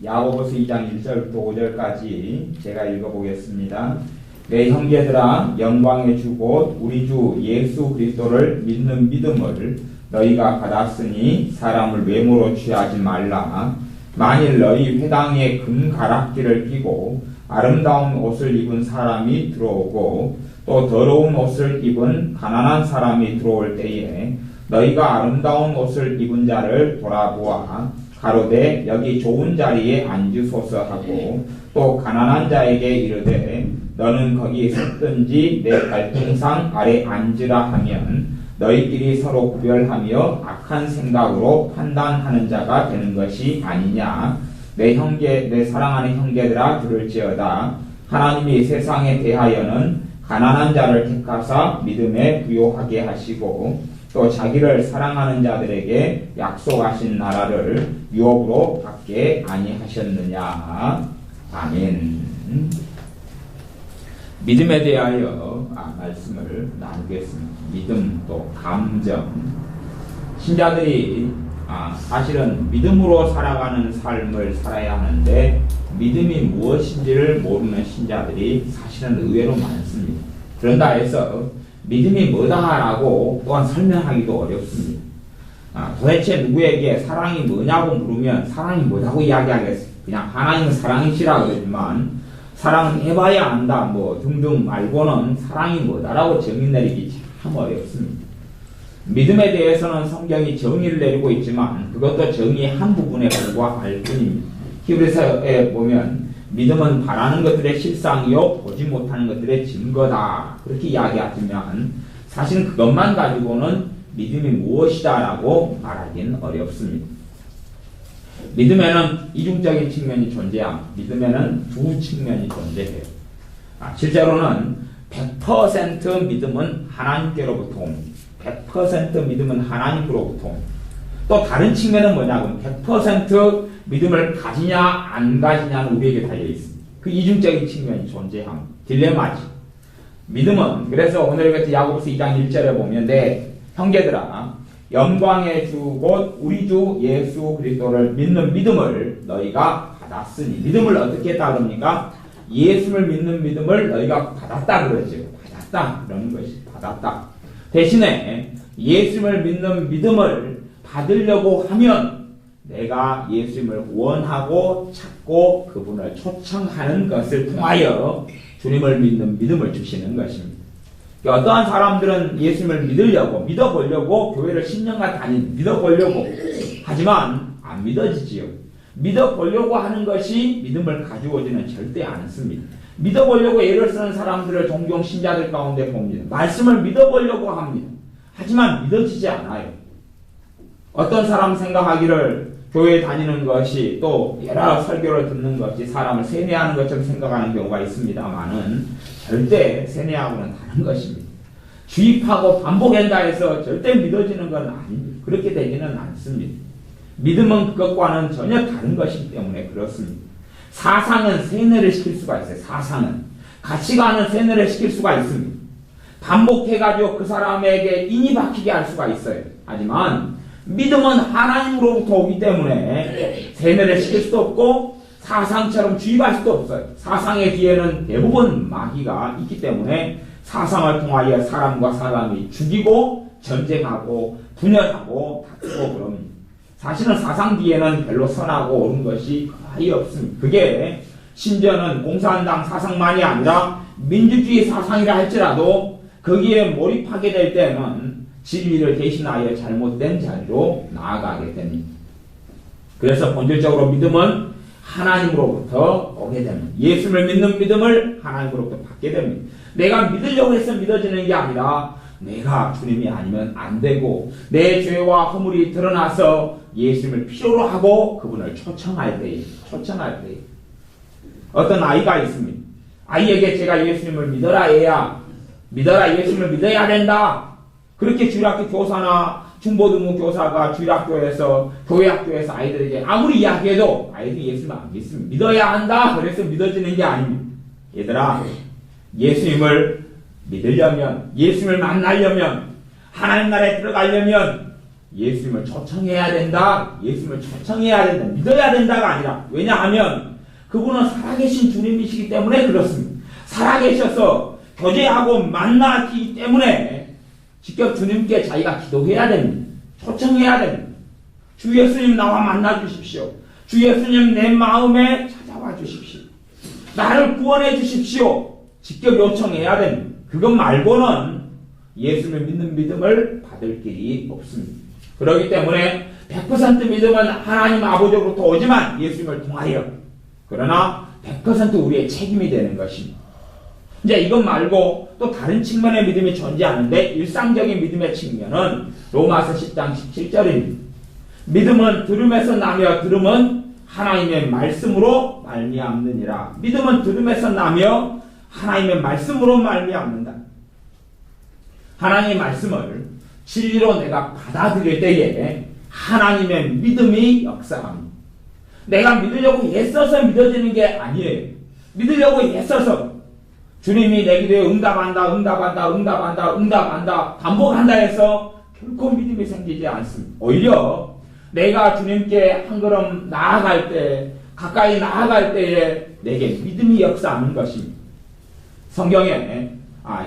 야고보서 2장 1절부터 5절까지 제가 읽어보겠습니다. 내 형제들아 영광의 주 곧 우리 주 예수 그리스도를 믿는 믿음을 너희가 받았으니 사람을 외모로 취하지 말라. 만일 너희 회당에 금가락지를 끼고 아름다운 옷을 입은 사람이 들어오고 또 더러운 옷을 입은 가난한 사람이 들어올 때에 너희가 아름다운 옷을 입은 자를 돌아보아 가로되 여기 좋은 자리에 앉으소서 하고 또 가난한 자에게 이르되 너는 거기 섰든지 내 발등상 아래 앉으라 하면 너희끼리 서로 구별하며 악한 생각으로 판단하는 자가 되는 것이 아니냐. 내 사랑하는 형제들아 들을지어다. 하나님이 세상에 대하여는 가난한 자를 택하사 믿음에 부요하게 하시고 또 자기를 사랑하는 자들에게 약속하신 나라를 유업으로 받게 아니하셨느냐. 아멘. 믿음에 대하여 말씀을 나누겠습니다. 믿음 또 감정. 신자들이 사실은 믿음으로 살아가는 삶을 살아야 하는데 믿음이 무엇인지를 모르는 신자들이 사실은 의외로 많습니다. 그런다 해서 믿음이 뭐다라고 또한 설명하기도 어렵습니다. 도대체 누구에게 사랑이 뭐냐고 물으면 사랑이 뭐라고 이야기하겠어요. 그냥 하나님은 사랑이시라 그러지만 사랑은 해봐야 안다 뭐 등등 말고는 사랑이 뭐다라고 정의 내리기 참 어렵습니다. 믿음에 대해서는 성경이 정의를 내리고 있지만 그것도 정의의 한 부분에 불과할 뿐입니다. 히브리서에 보면 믿음은 바라는 것들의 실상이요 보지 못하는 것들의 증거다 그렇게 이야기하지만 사실은 그것만 가지고는 믿음이 무엇이다라고 말하기는 어렵습니다. 믿음에는 이중적인 측면이 존재합니다. 믿음에는 두 측면이 존재해요. 실제로는 100% 믿음은 하나님께로부터 옵니다. 100% 믿음은 하나님으로부터 옵니다. 또 다른 측면은 뭐냐면 100% 믿음을 가지냐 안 가지냐는 우리에게 달려 있습니다. 그 이중적인 측면이 존재합니다. 딜레마지. 믿음은 그래서 오늘 같이 야고보서 2장 1절에 보면 내 형제들아 영광의 주 곧 우리 주 예수 그리스도를 믿는 믿음을 너희가 받았으니 믿음을 어떻게 따릅니까? 예수를 믿는 믿음을 너희가 받았다 그러죠. 받았다 그러는 것이 받았다. 대신에 예수를 믿는 믿음을 받으려고 하면 내가 예수님을 원하고 찾고 그분을 초청하는 것을 통하여 주님을 믿는 믿음을 주시는 것입니다. 어떠한 사람들은 예수님을 믿어보려고 교회를 10년간 믿어보려고 하지만 안 믿어지지요. 믿어보려고 하는 것이 믿음을 가지고지는 절대 않습니다. 믿어보려고 애를 쓰는 사람들을 종종 신자들 가운데 봅니다. 말씀을 믿어보려고 합니다. 하지만 믿어지지 않아요. 어떤 사람 생각하기를 교회에 다니는 것이 또 여러 설교를 듣는 것이 사람을 세뇌하는 것처럼 생각하는 경우가 있습니다만은 절대 세뇌하고는 다른 것입니다. 주입하고 반복한다 해서 절대 믿어지는 건 아닙니다. 그렇게 되지는 않습니다. 믿음은 그것과는 전혀 다른 것이기 때문에 그렇습니다. 사상은 세뇌를 시킬 수가 있어요. 사상은. 가치관은 세뇌를 시킬 수가 있습니다. 반복해가지고 그 사람에게 인이 박히게 할 수가 있어요. 하지만 믿음은 하나님으로부터 오기 때문에 세뇌를 시킬 수도 없고 사상처럼 주입할 수도 없어요. 사상의 뒤에는 대부분 마귀가 있기 때문에 사상을 통하여 사람과 사람이 죽이고 전쟁하고 분열하고 다투고 그럽니다. 사실은 사상 뒤에는 별로 선하고 옳은 것이 거의 없습니다. 그게 심지어는 공산당 사상만이 아니라 민주주의 사상이라 할지라도 거기에 몰입하게 될 때는 진리를 대신하여 잘못된 자리로 나아가게 됩니다. 그래서 본질적으로 믿음은 하나님으로부터 오게 됩니다. 예수를 믿는 믿음을 하나님으로부터 받게 됩니다. 내가 믿으려고 해서 믿어지는 게 아니라 내가 주님이 아니면 안 되고 내 죄와 허물이 드러나서 예수님을 필요로 하고 그분을 초청할 때에 어떤 아이가 있습니다. 아이에게 제가 예수님을 믿어라 예수님을 믿어야 된다. 그렇게 주일학교 교사나 중고등부 교사가 주일학교에서 교회학교에서 아이들에게 아무리 이야기해도 아이들이 예수님을 안 믿습니다. 믿어야 한다. 그래서 믿어지는 게 아닙니다. 얘들아 예수님을 믿으려면 예수님을 만나려면 하나님 나라에 들어가려면 예수님을 초청해야 된다. 예수님을 초청해야 된다. 믿어야 된다가 아니라 왜냐하면 그분은 살아계신 주님이시기 때문에 그렇습니다. 살아계셔서 교제하고 만나기 때문에 직접 주님께 자기가 기도해야 됩니다. 초청해야 됩니다. 주 예수님 나와 만나 주십시오. 주 예수님 내 마음에 찾아와 주십시오. 나를 구원해 주십시오. 직접 요청해야 됩니다. 그것 말고는 예수님을 믿는 믿음을 받을 길이 없습니다. 그렇기 때문에 100% 믿음은 하나님 아버지로부터 오지만 예수님을 통하여 그러나 100% 우리의 책임이 되는 것입니다. 이제 이것 말고 또 다른 측면의 믿음이 존재하는데 일상적인 믿음의 측면은 로마서 10장 17절입니다. 믿음은 들음에서 나며 들음은 하나님의 말씀으로 말미암느니라. 믿음은 들음에서 나며 하나님의 말씀으로 말미암는다. 하나님의 말씀을 진리로 내가 받아들일 때에 하나님의 믿음이 역사합니다. 내가 믿으려고 애써서 믿어지는 게 아니에요. 믿으려고 애써서 주님이 내 기도에 응답한다 반복한다 해서 결코 믿음이 생기지 않습니다. 오히려 내가 주님께 한 걸음 나아갈 때 가까이 나아갈 때에 내게 믿음이 역사하는 것입니다. 성경에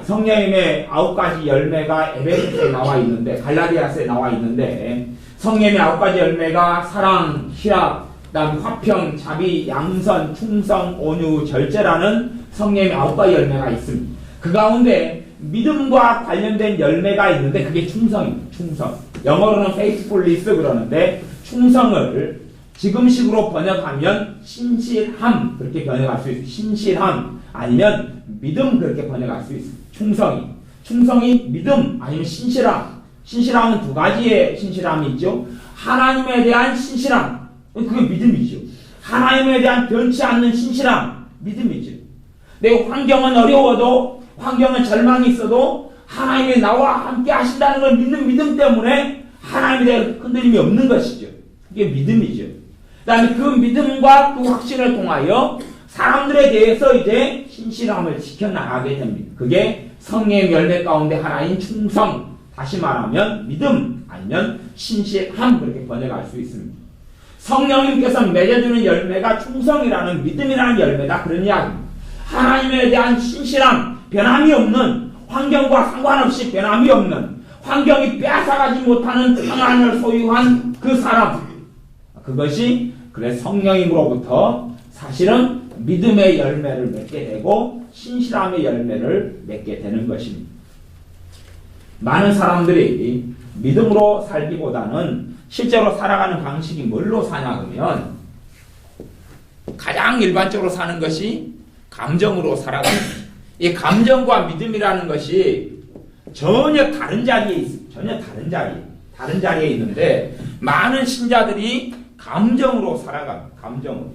성령님의 9가지 열매가 에베소서에 나와 있는데 갈라디아서에 나와 있는데 성령님의 9가지 열매가 사랑, 희락, 그다음 화평, 자비, 양선, 충성, 온유, 절제라는 성령님의 9가지 열매가 있습니다. 그 가운데 믿음과 관련된 열매가 있는데 그게 충성입니다. 충성. 영어로는 faithfulness 그러는데 충성을 지금식으로 번역하면 신실함 그렇게 번역할 수 있어요. 신실함 아니면 믿음 그렇게 번역할 수 있어요. 충성이 믿음 아니면 신실함. 신실함은 두 가지의 신실함이 있죠. 하나님에 대한 신실함 그게 믿음이죠. 하나님에 대한 변치 않는 신실함 믿음이죠. 내 환경은 어려워도 환경은 절망이 있어도 하나님이 나와 함께 하신다는 걸 믿는 믿음 때문에 하나님에 대한 흔들림이 없는 것이죠. 이게 믿음이죠. 그 다음에 그 믿음과 그 확신을 통하여 사람들에 대해서 이제 신실함을 지켜나가게 됩니다. 그게 성령의 열매 가운데 하나인 충성, 다시 말하면 믿음 아니면 신실함 그렇게 번역할 수 있습니다. 성령님께서 맺어주는 열매가 충성이라는 믿음이라는 열매다 그런 이야기입니다. 하나님에 대한 신실함, 변함이 없는 환경과 상관없이 변함이 없는 환경이 빼앗아가지 못하는 평안을 소유한 그 사람 그것이 그래 성령님으로부터 사실은 믿음의 열매를 맺게 되고 신실함의 열매를 맺게 되는 것입니다. 많은 사람들이 믿음으로 살기보다는 실제로 살아가는 방식이 뭘로 사냐 그러면 가장 일반적으로 사는 것이 감정으로 살아갑니다. 이 감정과 믿음이라는 것이 전혀 다른 자리에 있습니다. 전혀 다른 자리에 있는데 많은 신자들이 감정으로 살아갑니다. 감정으로.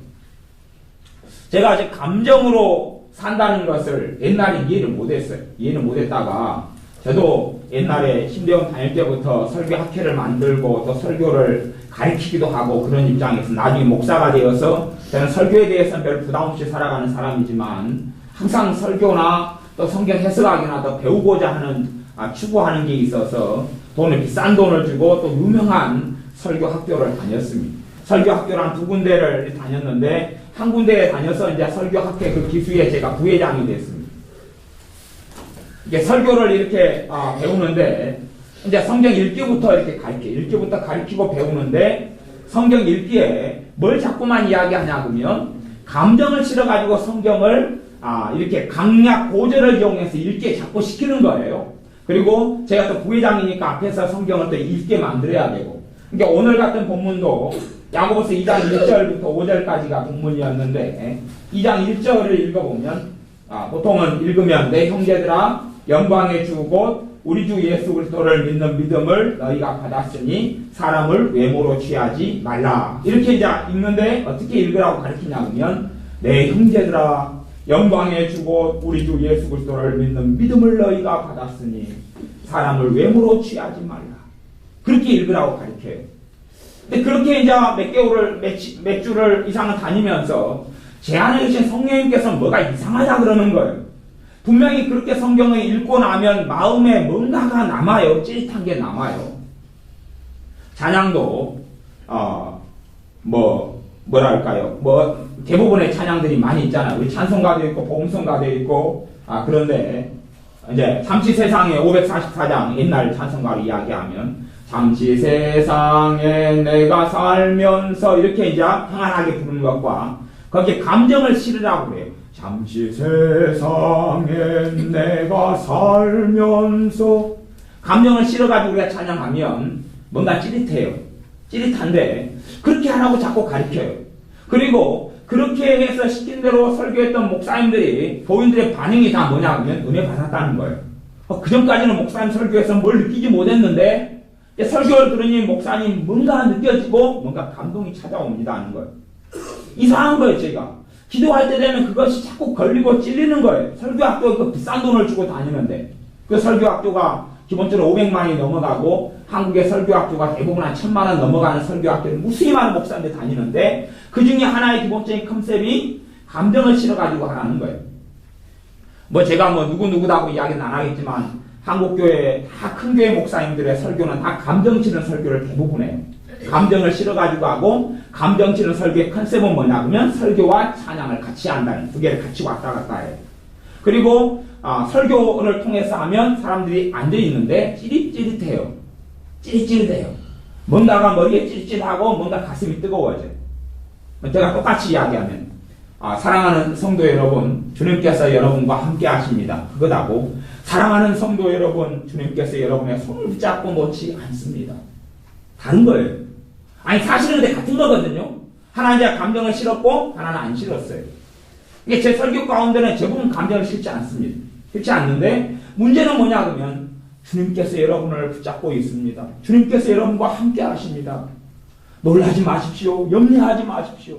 제가 아직 감정으로 산다는 것을 옛날에 이해를 못했어요. 이해를 못했다가 저도 옛날에 신대원 다닐 때부터 설교 학회를 만들고 또 설교를 가르치기도 하고 그런 입장에서 나중에 목사가 되어서 저는 설교에 대해서는 별 부담 없이 살아가는 사람이지만 항상 설교나 또 성경 해석학이나 더 배우고자 하는 추구하는 게 있어서 비싼 돈을 주고 또 유명한 설교 학교를 다녔습니다. 설교 학교를 한 2군데를 다녔는데 한 군데에 다녀서 이제 설교 학회 그 기수에 제가 부회장이 됐습니다. 이게 설교를 이렇게 배우는데 이제 성경 읽기부터 이렇게 읽기부터 가르치고 배우는데 성경 읽기에 뭘 자꾸만 이야기하냐 그러면 감정을 실어가지고 성경을 이렇게 강약 고절을 이용해서 읽게 자꾸 시키는 거예요. 그리고 제가 또 부회장이니까 앞에서 성경을 또 읽게 만들어야 되고 그러니까 오늘 같은 본문도 야고보서 2장 1절부터 5절까지가 본문이었는데 2장 1절을 읽어보면 보통은 읽으면 내 형제들아 영광의 주 곧 우리 주 예수 그리스도를 믿는 믿음을 너희가 받았으니 사람을 외모로 취하지 말라 이렇게 이제 읽는데 어떻게 읽으라고 가르치냐 하면 내 형제들아 영광의 주 곧 우리 주 예수 그리스도를 믿는 믿음을 너희가 받았으니 사람을 외모로 취하지 말라 그렇게 읽으라고 가르쳐요. 근데 그렇게 이제 몇 주를 이상을 다니면서 제 안에 계신 성령님께서 뭐가 이상하다 그러는 거예요. 분명히 그렇게 성경을 읽고 나면 마음에 뭔가가 남아요. 찌릿한 게 남아요. 찬양도 뭐랄까요? 대부분의 찬양들이 많이 있잖아요. 우리 찬송가도 있고 복음성가도 있고 그런데 이제 잠시 세상에 544장 옛날 찬송가를 이야기하면 잠시 세상에 내가 살면서 이렇게 이제 평안하게 부르는 것과 거기에 감정을 실으라고 그래요. 잠시 세상에 내가 살면서 감정을 실어가지고 우리가 찬양하면 뭔가 찌릿해요. 찌릿한데 그렇게 하라고 자꾸 가르쳐요. 그리고 그렇게 해서 시킨 대로 설교했던 목사님들이 교인들의 반응이 다 뭐냐 하면 은혜 받았다는 거예요. 그 전까지는 목사님 설교에서 뭘 느끼지 못했는데 설교를 들으니 목사님 뭔가 느껴지고 뭔가 감동이 찾아옵니다 하는 거예요. 이상한 거예요. 제가 기도할 때 되면 그것이 자꾸 걸리고 찔리는 거예요. 설교학교 그 비싼 돈을 주고 다니는데 그 설교학교가 기본적으로 500만이 넘어가고 한국의 설교학교가 대부분 한 1000만원 넘어가는 설교학교를 무수히 많은 목사님들이 다니는데 그 중에 하나의 기본적인 컨셉이 감정을 실어가지고 하라는 거예요. 제가 누구누구라고 이야기는 안 하겠지만 한국교회 다 큰 교회 목사님들의 설교는 다 감정 실은 설교를 대부분 해요. 감정을 실어가지고 하고 감정 실은 설교의 컨셉은 뭐냐 그러면 설교와 찬양을 같이 한다는 두 개를 같이 왔다 갔다 해요. 그리고 설교를 통해서 하면 사람들이 앉아있는데 찌릿찌릿해요. 찌릿찌릿해요. 뭔가가 머리에 찌릿찌릿하고 뭔가 가슴이 뜨거워져요. 제가 똑같이 이야기하면 사랑하는 성도 여러분, 주님께서 여러분과 함께 하십니다. 그것하고 사랑하는 성도 여러분, 주님께서 여러분의 손을 붙잡고 놓지 않습니다. 다른 거예요. 사실은 근데 같은 거거든요. 하나는 이제 감정을 실었고 하나는 안 실었어요. 이게 제 설교 가운데는 대부분 감정을 실지 않습니다. 실지 않는데 문제는 뭐냐 그러면 주님께서 여러분을 붙잡고 있습니다. 주님께서 여러분과 함께 하십니다. 놀라지 마십시오. 염려하지 마십시오.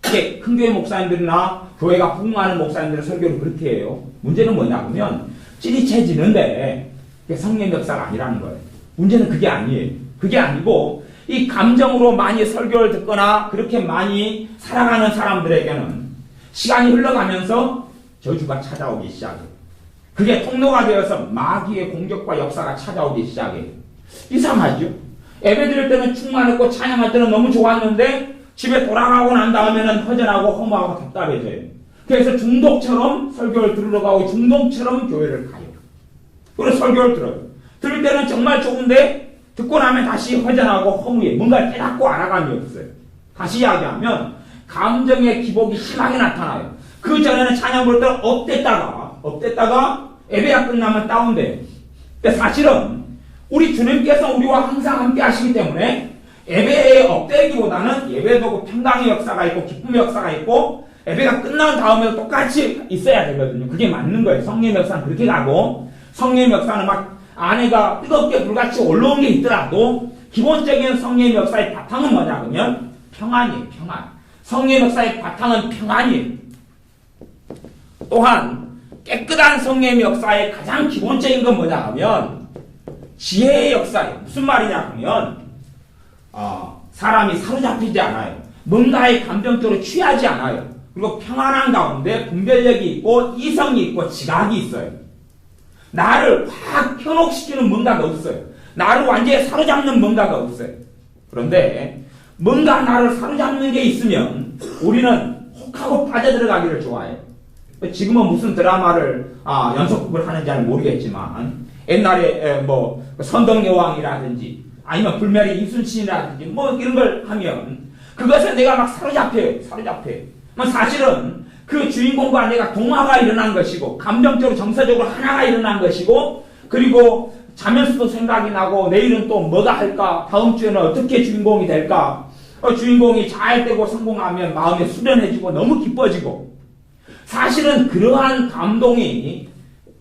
이게 큰 교회 목사님들이나 교회가 부흥하는 목사님들의 설교를 그렇게 해요. 문제는 뭐냐 그러면 찌릿해지는데 그게 성령 역사가 아니라는 거예요. 문제는 그게 아니에요. 그게 아니고 이 감정으로 많이 설교를 듣거나 그렇게 많이 살아가는 사람들에게는 시간이 흘러가면서 저주가 찾아오기 시작해요. 그게 통로가 되어서 마귀의 공격과 역사가 찾아오기 시작해요. 이상하죠? 예배 드릴 때는 충만했고 찬양할 때는 너무 좋았는데 집에 돌아가고 난 다음에는 허전하고 허무하고 답답해져요. 그래서 중독처럼 설교를 들으러 가고 중독처럼 교회를 가요. 그래서 설교를 들어요. 들을 때는 정말 좋은데 듣고 나면 다시 허전하고 허무해. 뭔가 깨닫고 알아감이 없어요. 다시 이야기하면 감정의 기복이 심하게 나타나요. 그 전에는 찬양 부를 때 업됐다가 예배가 끝나면 다운돼요. 근데 사실은 우리 주님께서 우리와 항상 함께 하시기 때문에 예배의 업되기보다는 예배도 평강의 역사가 있고 기쁨의 역사가 있고 예배가 끝난 다음에도 똑같이 있어야 되거든요. 그게 맞는 거예요. 성령의 역사는 그렇게 가고 성령의 역사는 막 안에가 뜨겁게 불같이 올라온 게 있더라도 기본적인 성령의 역사의 바탕은 뭐냐 그러면 평안이에요. 평안. 성령의 역사의 바탕은 평안이에요. 또한 깨끗한 성령의 역사의 가장 기본적인 건 뭐냐 하면 지혜의 역사예요. 무슨 말이냐 하면 사람이 사로잡히지 않아요. 뭔가의 감정적으로 취하지 않아요. 그리고 평안한 가운데 분별력이 있고 이성이 있고 지각이 있어요. 나를 확 현혹시키는 뭔가가 없어요. 나를 완전히 사로잡는 뭔가가 없어요. 그런데 뭔가 나를 사로잡는 게 있으면 우리는 혹하고 빠져들어가기를 좋아해요. 지금은 무슨 드라마를 연속극을 하는지는 모르겠지만 옛날에 선덕여왕이라든지 아니면 불멸의 이순신이라든지 이런 걸 하면 그것에 내가 막 사로잡혀요. 사실은 그 주인공과 내가 동화가 일어난 것이고 감정적으로 정서적으로 하나가 일어난 것이고 그리고 자면서도 생각이 나고 내일은 또 뭐가 할까 다음 주에는 어떻게 주인공이 될까 주인공이 잘 되고 성공하면 마음이 수련해지고 너무 기뻐지고 사실은 그러한 감동이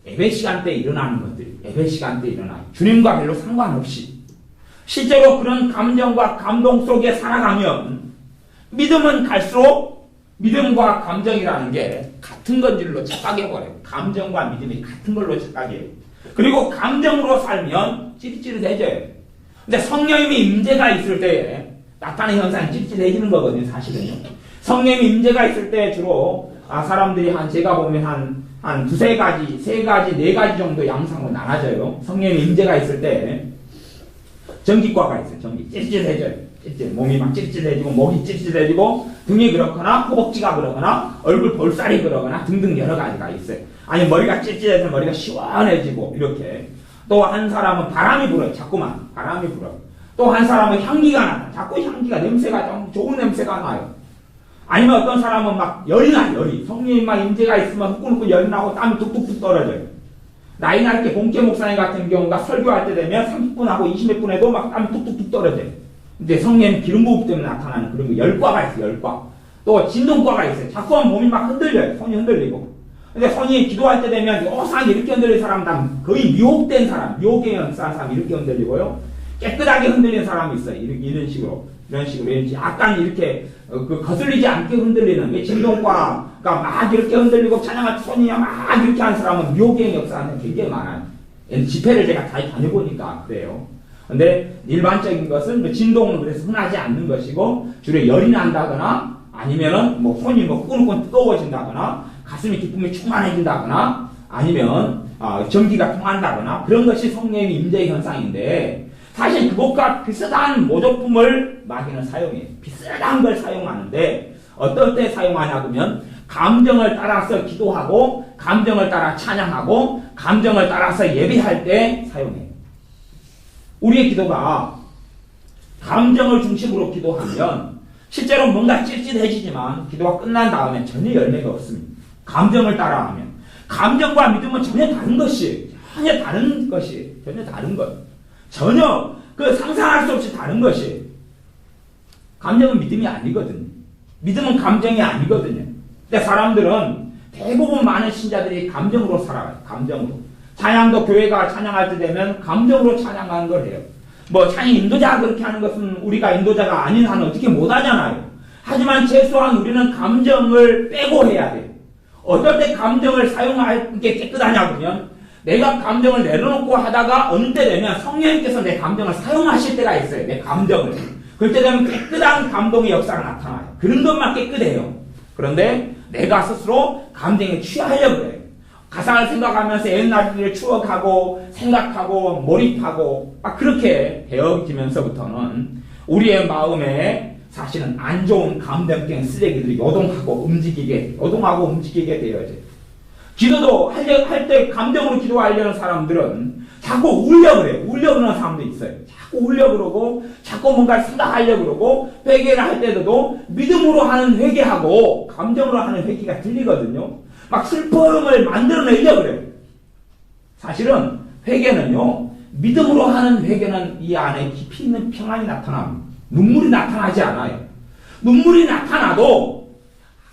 예배 시간 때 일어나는 것들이 예배 시간 때 일어나요. 주님과 별로 상관없이 실제로 그런 감정과 감동 속에 살아가면 믿음은 갈수록 믿음과 감정이라는 게 같은 건줄로 착각해버려요. 감정과 믿음이 같은 걸로 착각해요. 그리고 감정으로 살면 찌릿찌릿해져요. 근데 성령님이 임재가 있을 때에 나타나는 현상이 찌릿찌릿해지는 거거든요. 사실은요. 성령님이 임재가 있을 때 주로 사람들이 제가 보면 한 두세 가지, 세 가지, 네 가지 정도 양상으로 나눠져요. 성령님이 임재가 있을 때 전기과가 있어요. 전기. 찔찔해져요. 찔찔. 몸이 막 찔찔해지고, 목이 찔찔해지고, 등이 그렇거나, 허벅지가 그러거나, 얼굴 볼살이 그러거나, 등등 여러 가지가 있어요. 아니, 머리가 찔찔해서 머리가 시원해지고, 이렇게. 또 한 사람은 바람이 불어요. 자꾸만. 바람이 불어요. 또 한 사람은 향기가 나요. 자꾸 향기가, 냄새가 좀 좋은 냄새가 나요. 아니면 어떤 사람은 막 열이 나요. 열이. 성령님 막 임재가 있으면 후끈후끈 열이 나고 땀이 뚝뚝뚝 떨어져요. 나이 날게 본캐 목사님 같은 경우가 설교할 때 되면 30분 하고 20몇 분 해도 막 땀이 뚝뚝뚝 떨어져요. 근데 성령 기름 부음 때문에 나타나는 그런 거 열과가 있어요. 열과. 또 진동과가 있어요. 자꾸만 몸이 막 흔들려요. 손이 흔들리고. 근데 손이 기도할 때 되면 이상하게 이렇게 흔들리는 사람은 거의 미혹된 사람, 미혹에 연사한 사람 이렇게 흔들리고요. 깨끗하게 흔들리는 사람이 있어요. 이런 식으로. 약간 이렇게 거슬리지 않게 흔들리는 진동과가 막 이렇게 흔들리고 찬양할 손이 막 이렇게 하는 사람은 미혹의 역사는 굉장히 많아요. 집회를 제가 잘 다녀보니까 그래요. 근데 일반적인 것은 진동은 그래서 흔하지 않는 것이고 주로 열이 난다거나 아니면은 뭐 손이 뭐 끈끈 뜨거워진다거나 가슴이 기쁨이 충만해진다거나 아니면 전기가 통한다거나 그런 것이 성령의 임재 현상인데 사실 그것과 비슷한 모조품을 마귀는 사용해요. 비슷한 걸 사용하는데 어떨 때 사용하냐 그러면 감정을 따라서 기도하고 감정을 따라 찬양하고 감정을 따라서 예배할 때 사용해요. 우리의 기도가 감정을 중심으로 기도하면 실제로 뭔가 찔찔해지지만 기도가 끝난 다음에 전혀 열매가 없습니다. 감정을 따라하면 감정과 믿음은 전혀 다른 것이에요. 전혀 다른 것이에요. 전혀 다른 것. 전혀 상상할 수 없이 다른 것이에요. 감정은 믿음이 아니거든요. 믿음은 감정이 아니거든요. 근데 사람들은 대부분 많은 신자들이 감정으로 살아가요. 감정으로. 찬양도 교회가 찬양할 때 되면 감정으로 찬양하는 걸 해요. 뭐 찬양 인도자가 그렇게 하는 것은 우리가 인도자가 아닌 한은 어떻게 못하잖아요. 하지만 최소한 우리는 감정을 빼고 해야 돼요. 어떨 때 감정을 사용할 게 깨끗하냐면 내가 감정을 내려놓고 하다가 어느 때 되면 성령님께서 내 감정을 사용하실 때가 있어요. 내 감정을. 그럴 때 되면 깨끗한 감동의 역사가 나타나요. 그런 것만 깨끗해요. 그런데 내가 스스로 감정에 취하려고 해요. 가상을 생각하면서 옛날 일을 추억하고 생각하고 몰입하고 막 그렇게 되어지면서부터는 우리의 마음에 사실은 안 좋은 감정적인 쓰레기들이 요동하고 움직이게 되어져요. 기도도 할 때 감정으로 기도하려는 사람들은 자꾸 울려고 해요. 울려고 하는 사람도 있어요. 자꾸 울려고 그러고 자꾸 뭔가 생각하려고 그러고 회개를 할 때도 믿음으로 하는 회개하고 감정으로 하는 회개가 들리거든요. 막 슬픔을 만들어내려고 그래요. 사실은 회개는요. 믿음으로 하는 회개는 이 안에 깊이 있는 평안이 나타납니다. 눈물이 나타나지 않아요. 눈물이 나타나도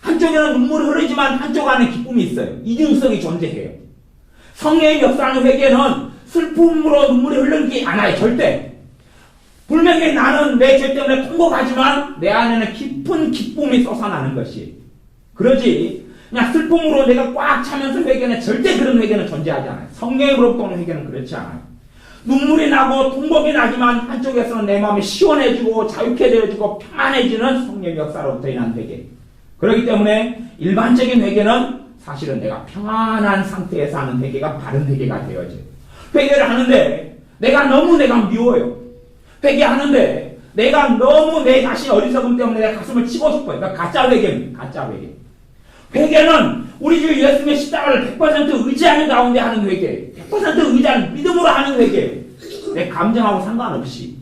한쪽에는 눈물이 흐르지만 한쪽 안에 기쁨이 있어요. 이중성이 존재해요. 성령의 역사하는 회개는 슬픔으로 눈물이 흐르지 않아요. 절대. 분명히 나는 내 죄 때문에 통곡하지만 내 안에는 깊은 기쁨이 솟아나는 것이. 그러지 그냥 슬픔으로 내가 꽉 차면서 회개는 절대 그런 회개는 존재하지 않아요. 성령으로부터 오는 회개는 그렇지 않아요. 눈물이 나고 통곡이 나지만 한쪽에서는 내 마음이 시원해지고 자유케되어지고 평안해지는 성령의 역사로부터 인한 회개. 그렇기 때문에 일반적인 회개는 사실은 내가 평안한 상태에서 하는 회개가 바른 회개가 되어져요. 회개를 하는데 내가 미워요. 회개하는데 내가 너무 내 자신 어리석음 때문에 내 가슴을 치고 싶어요. 그러니까 가짜 회개입니다. 가짜 회개. 회개는 우리 주 예수님의 십자가를 100% 의지하는 가운데 하는 회개. 100% 의지하는 믿음으로 하는 회개. 내 감정하고 상관없이.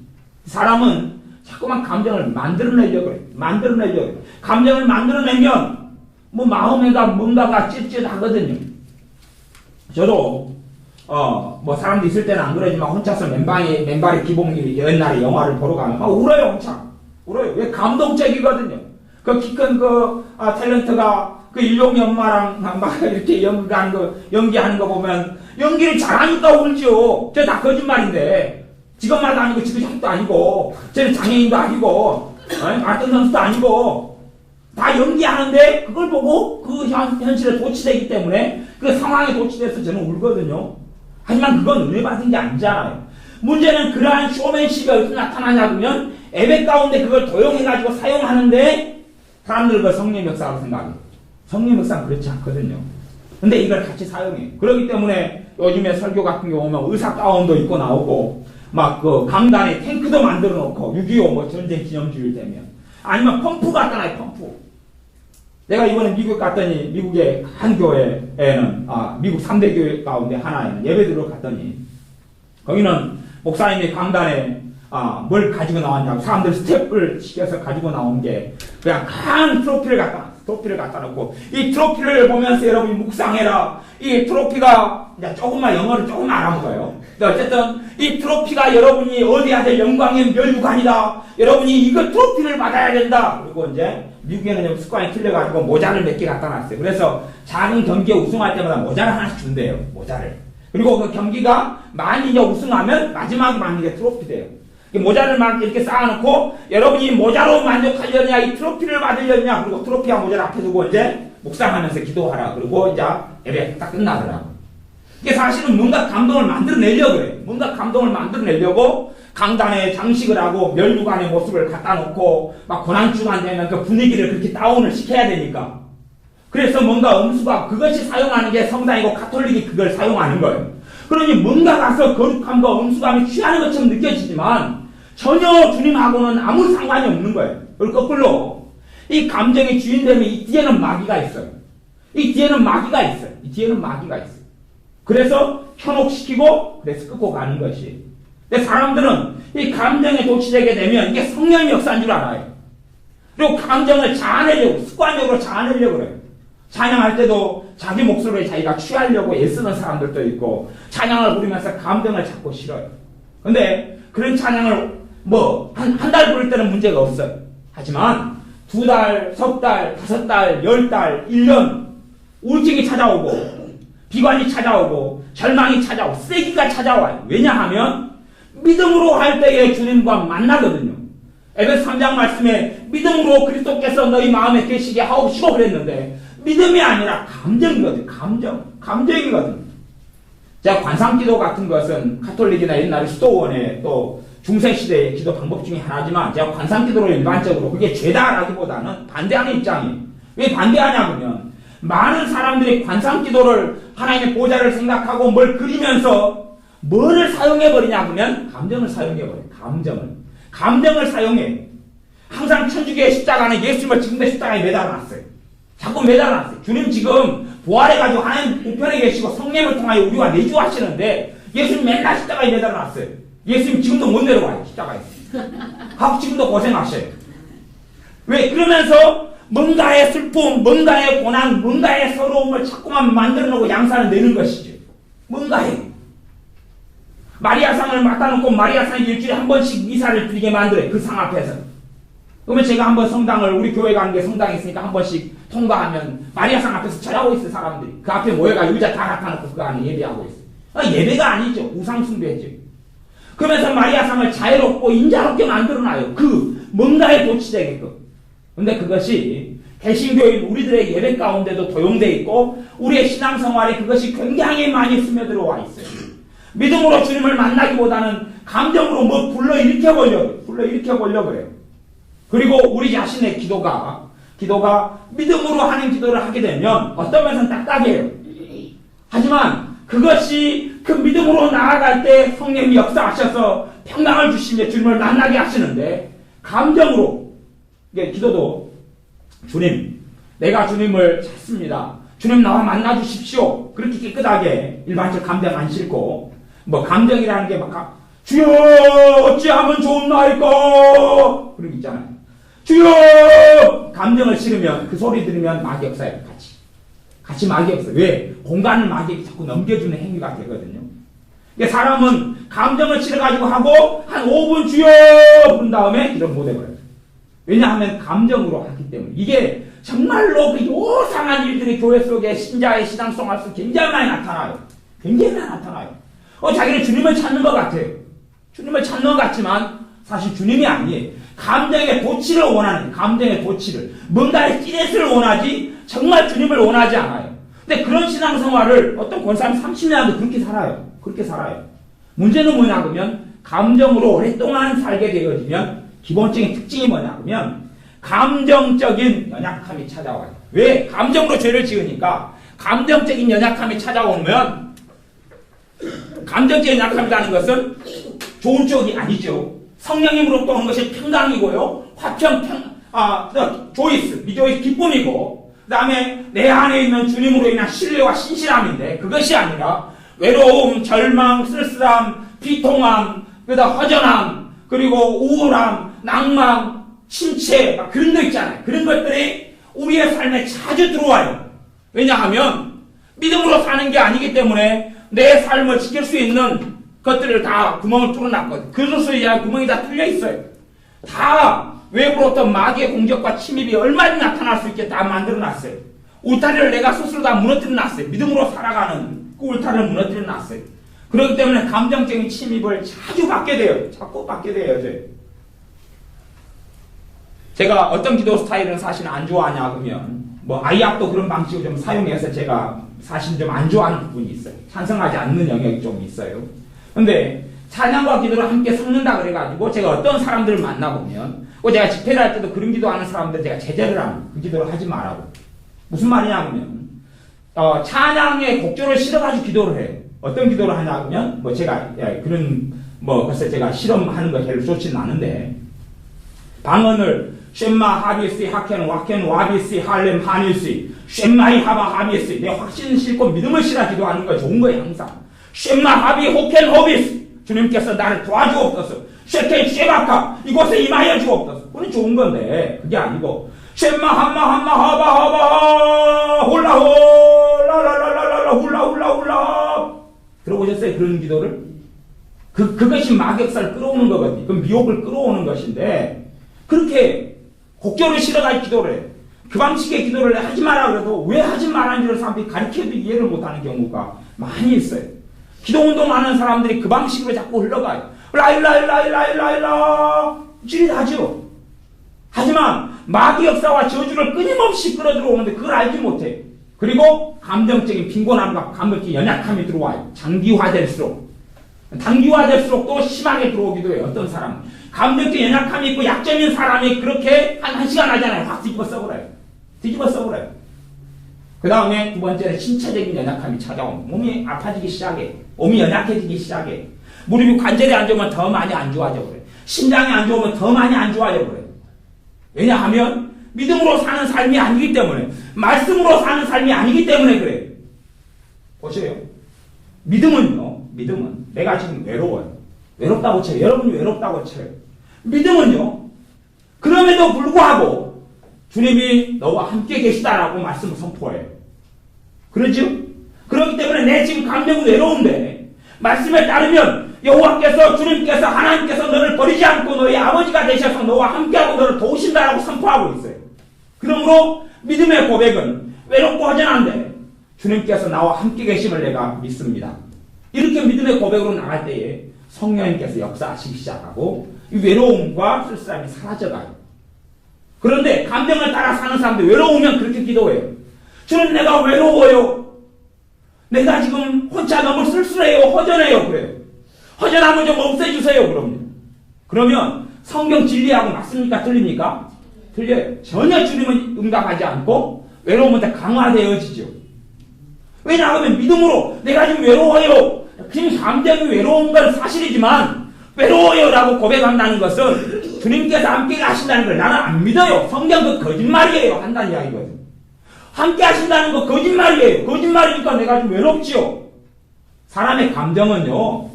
사람은 자꾸만 감정을 만들어내려고 해요. 감정을 만들어내면 뭐 마음에가 뭔가가 찝찝하거든요. 저도 뭐 사람도 있을 때는 안 그러지만 혼자서 맨발의 기봉이 옛날에 영화를 보러 가면 막 울어요. 혼자 울어요. 왜? 감동적이거든요. 그 키 큰 탤런트가 일용이 엄마랑 막 이렇게 연기하는 거 보면 연기를 잘하니까 울죠. 저 다 거짓말인데. 직업말도 아니고 지도자도 아니고 쟤는 장애인도 아니고 아떤 선수도 아니고 다 연기하는데 그걸 보고 그 현실에 도취되기 때문에 그 상황에 도취돼서 저는 울거든요. 하지만 그건 은혜 받은 게 아니잖아요. 문제는 그러한 쇼맨십이 어디서 나타나냐 그러면 예배 가운데 그걸 도용해가지고 사용하는데 사람들은 그걸 성령 역사라고 생각해요. 성령 역사는 그렇지 않거든요. 근데 이걸 같이 사용해요. 그렇기 때문에 요즘에 설교 같은 경우 보면 의사 가운도 입고 나오고 막 그 강단에 탱크도 만들어 놓고 6.25 뭐 전쟁 기념주일 되면 아니면 펌프 갖다 놔요. 펌프. 내가 이번에 미국 갔더니 미국의 한 교회에는 미국 3대 교회 가운데 하나에는 예배드리러 갔더니 거기는 목사님이 강단에 뭘 가지고 나왔냐고 사람들 스텝을 시켜서 가지고 나온 게 그냥 큰 트로피를 갖다 놓고 이 트로피를 보면서 여러분이 묵상해라. 이 트로피가 이제 조금만 영어를 조금 알아먹어요. 어쨌든 이 트로피가 여러분이 얻어야 될 영광의 멸류관이다. 여러분이 이거 트로피를 받아야 된다. 그리고 이제 미국에는 좀 습관이 틀려가지고 모자를 몇 개 갖다 놨어요. 그래서 작은 경기에 우승할 때마다 모자를 하나씩 준대요. 모자를. 그리고 그 경기가 많이 이제 우승하면 마지막에 받는 게 트로피 돼요. 모자를 막 이렇게 쌓아놓고 여러분이 모자로 만족하려냐 이 트로피를 받으려냐 그리고 트로피와 모자를 앞에 두고 이제 묵상하면서 기도하라. 그리고 이제 예배 딱 끝나더라고. 이게 사실은 뭔가 감동을 만들어내려고 그래. 뭔가 감동을 만들어내려고 강단에 장식을 하고 멸류관의 모습을 갖다 놓고 막 고난주간 되면 그 분위기를 그렇게 다운을 시켜야 되니까. 그래서 뭔가 음수가 그것이 사용하는 게 성당이고 가톨릭이 그걸 사용하는 거예요. 그러니 뭔가 가서 거룩함과 음수감이 취하는 것처럼 느껴지지만 전혀 주님하고는 아무 상관이 없는 거예요. 그리고 거꾸로 이 감정의 주인 되면 이 뒤에는 마귀가 있어요. 이 뒤에는 마귀가 있어요. 이 뒤에는 마귀가 있어요. 그래서 현혹시키고 그래서 끌고 가는 것이. 근데 사람들은 이 감정에 도취되게 되면 이게 성령의 역사인 줄 알아요. 그리고 감정을 자아내려고 습관적으로 자아내려고 그래요. 찬양할 때도 자기 목소리에 자기가 취하려고 애쓰는 사람들도 있고 찬양을 부르면서 감정을 찾고 싫어요. 근데 그런 찬양을 한 달 부를 때는 문제가 없어요. 하지만 2달, 석 달, 5달, 10달, 1년 우울증이 찾아오고 비관이 찾아오고 절망이 찾아오고 쓰레기가 찾아와요. 왜냐하면 믿음으로 할 때에 주님과 만나거든요. 에베소 3장 말씀에 믿음으로 그리스도께서 너희 마음에 계시게 하옵시고 그랬는데 믿음이 아니라 감정이거든. 감정이거든. 자, 관상기도 같은 것은 카톨릭이나 옛날에 수도원의 또 중세시대의 기도 방법 중에 하나지만 제가 관상기도로 일반적으로 그게 죄다라기보다는 반대하는 입장이에요. 왜 반대하냐면 많은 사람들이 관상기도를 하나님의 보좌를 생각하고 뭘 그리면서 뭐를 사용해버리냐 그러면 감정을 사용해버려요. 감정을 사용해. 항상 천주교의 십자가는 예수님을 지금도 십자가에 매달아놨어요. 자꾸 매달아놨어요. 주님 지금 부활해가지고 하나님 우편에 계시고 성령을 통하여 우리와 내주하시는데 예수님 맨날 십자가에 매달아놨어요. 예수님 지금도 못 내려와요. 십자가에. 하고 지금도 고생하셔요. 왜? 그러면서 뭔가의 슬픔, 뭔가의 고난, 뭔가의 서러움을 자꾸만 만들어놓고 양산을 내는 것이죠. 뭔가에. 마리아상을 맡아놓고 마리아상이 일주일에 한 번씩 미사를 드리게 만들어요. 그 상 앞에서. 그러면 제가 한번 성당을 우리 교회 가는 게 성당이 있으니까 한 번씩 통과하면 마리아상 앞에서 절하고 있어요. 사람들이. 그 앞에 모여가 의자 다 갖다놓고 그 안에 예배하고 있어요. 예배가 아니죠. 우상숭배죠. 그러면서 마리아상을 자유롭고 인자롭게 만들어놔요. 그 뭔가에 도취되게끔. 근데 그것이 개신교인 우리들의 예배 가운데도 도용되어 있고 우리의 신앙생활에 그것이 굉장히 많이 스며들어와 있어요. 믿음으로 주님을 만나기보다는 감정으로 뭐 불러일으켜보려고 해요. 그리고 우리 자신의 기도가 믿음으로 하는 기도를 하게 되면 어떤 면에서는 딱딱해요. 하지만 그것이 그 믿음으로 나아갈 때 성령이 역사하셔서 평강을 주시며 주님을 만나게 하시는데 감정으로 기도도 주님 내가 주님을 찾습니다. 주님 나와 만나 주십시오. 그렇게 깨끗하게 일반적 감정 안 싫고 감정이라는 게 주여 어찌하면 좋나이까 그런 게 있잖아요. 주여 감정을 싫으면 그 소리 들으면 마귀 역사예요. 같이 마귀 역사. 왜? 공간을 마귀에게 자꾸 넘겨주는 행위가 되거든요. 그러니까 사람은 감정을 싫어가지고 하고 한 5분 주여 부른 다음에 기도를 못 해버려요. 왜냐하면 감정으로 하기 때문에. 이게 정말로 그 요상한 일들이 교회 속에 신자의 신앙생활 속에 굉장히 많이 나타나요. 자기는 주님을 찾는 것 같아요. 주님을 찾는 것 같지만 사실 주님이 아니에요. 감정의 도취를 원하는 감정의 도취를 뭔가의 찌렛을 원하지 정말 주님을 원하지 않아요. 근데 그런 신앙생활을 어떤 권사님 30년도 그렇게 살아요. 문제는 뭐냐 그러면 감정으로 오랫동안 살게 되어지면 기본적인 특징이 뭐냐 그러면 감정적인 연약함이 찾아와요. 왜? 감정으로 죄를 지으니까 감정적인 연약함이 찾아오면 감정적인 연약함이라는 것은 좋은 쪽이 아니죠. 성령님으로부터 오는 것이 평강이고요. 화평, 조이스, 미조이스 기쁨이고, 그 다음에 내 안에 있는 주님으로 인한 신뢰와 신실함인데, 그것이 아니라 외로움, 절망, 쓸쓸함, 비통함, 그다음 허전함, 그리고 우울함, 낭망, 침체, 막 그런 거 있잖아요. 그런 것들이 우리의 삶에 자주 들어와요. 왜냐하면 믿음으로 사는 게 아니기 때문에 내 삶을 지킬 수 있는 것들을 다 구멍을 뚫어놨거든. 그릇에 의한 구멍이 다 뚫려 있어요. 다 외부로부터 마귀의 공격과 침입이 얼마든지 나타날 수 있게 다 만들어놨어요. 울타리를 내가 스스로 다 무너뜨려놨어요. 믿음으로 살아가는 그 울타리를 무너뜨려놨어요. 그렇기 때문에 감정적인 침입을 자주 받게 돼요. 자꾸 받게 돼요. 제가 어떤 기도 스타일은 사실 안 좋아하냐 그러면 뭐 아이약도 그런 방식을 좀 사용해서 제가 사실 좀 안 좋아하는 부분이 있어요. 찬성하지 않는 영역이 좀 있어요. 근데 찬양과 기도를 함께 섞는다 그래가지고 제가 어떤 사람들을 만나보면 제가 집회를 할 때도 그런 기도하는 사람들 제가 제재를 하는 그 기도를 하지 말라고. 무슨 말이냐면 찬양의 곡조를 실어가지고 기도를 해요. 어떤 기도를 하냐 하면 제가 그런 글쎄 제가 실험하는 거 별로 좋지는 않은데 방언을 쉔마 하비스 하켄 와켄 와비스 할렘 하닐스 쉔마이 하바 하비스 내 확신 싣고 믿음을 실어 기도하는 거 좋은 거예요. 항상 쉔마 하비 호켄 호비스 주님께서 나를 도와주옵소서 쉐켄 쉐바카 이곳에 임하여 주옵소서 그건 좋은 건데 그게 아니고 쉔마 함마 하바 홀라홀 라라라라라 훌라 들어보셨어요? 그런 기도를? 그것이 마격사를 끌어오는 거거든요. 그 미혹을 끌어오는 것인데 그렇게 곡조를 실어갈 기도를 해요. 그 방식의 기도를 하지 마라 그래도 왜 하지 말라는 사람들이 가르쳐도 이해를 못하는 경우가 많이 있어요. 기도 운동하는 사람들이 그 방식으로 자꾸 흘러가요. 라일라 찌릿하죠. 하지만 마귀 역사와 저주를 끊임없이 끌어들어오는데 그걸 알지 못해요. 그리고 감정적인 빈곤함과 감정적인 연약함이 들어와요. 단기화될수록 또 심하게 들어오기도 해요. 어떤 사람은 감정적인 연약함이 있고 약점인 사람이 그렇게 한 시간 하잖아요. 확 뒤집어 써버려요. 그 다음에 두 번째는 신체적인 연약함이 찾아오면 몸이 아파지기 시작해. 몸이 연약해지기 시작해. 무릎이 관절이 안 좋으면 더 많이 안 좋아져 버려요. 심장이 안 좋으면 더 많이 안 좋아져 버려요. 왜냐하면 믿음으로 사는 삶이 아니기 때문에 말씀으로 사는 삶이 아니기 때문에 그래요. 보세요. 믿음은 내가 지금 외로워요. 외롭다고 쳐요. 여러분이 외롭다고 쳐요. 믿음은요. 그럼에도 불구하고 주님이 너와 함께 계시다라고 말씀을 선포해요. 그렇죠? 그렇기 때문에 내 지금 감정은 외로운데 말씀에 따르면 여호와께서 주님께서 하나님께서 너를 버리지 않고 너의 아버지가 되셔서 너와 함께하고 너를 도우신다라고 선포하고 있어요. 그러므로 믿음의 고백은 외롭고 허전한데 주님께서 나와 함께 계심을 내가 믿습니다. 이렇게 믿음의 고백으로 나갈 때에 성령님께서 역사하시기 시작하고 이 외로움과 쓸쓸함이 사라져가요. 그런데 감정을 따라 사는 사람들 외로우면 그렇게 기도해요. 주님 내가 외로워요. 내가 지금 혼자 너무 쓸쓸해요. 허전해요. 그래요. 허전함을 좀 없애주세요. 그러면 성경 진리하고 맞습니까? 틀립니까? 틀려요. 전혀 주님은 응답하지 않고 외로움은 다 강화되어지죠. 왜냐하면 믿음으로 내가 지금 외로워요. 지금 감정이 외로운 건 사실이지만 외로워요라고 고백한다는 것은 주님께서 함께 하신다는 걸 나는 안 믿어요. 성경 그 거짓말이에요. 한다는 이야기거든. 함께 하신다는 거 거짓말이에요. 거짓말이니까 내가 좀 외롭지요. 사람의 감정은요.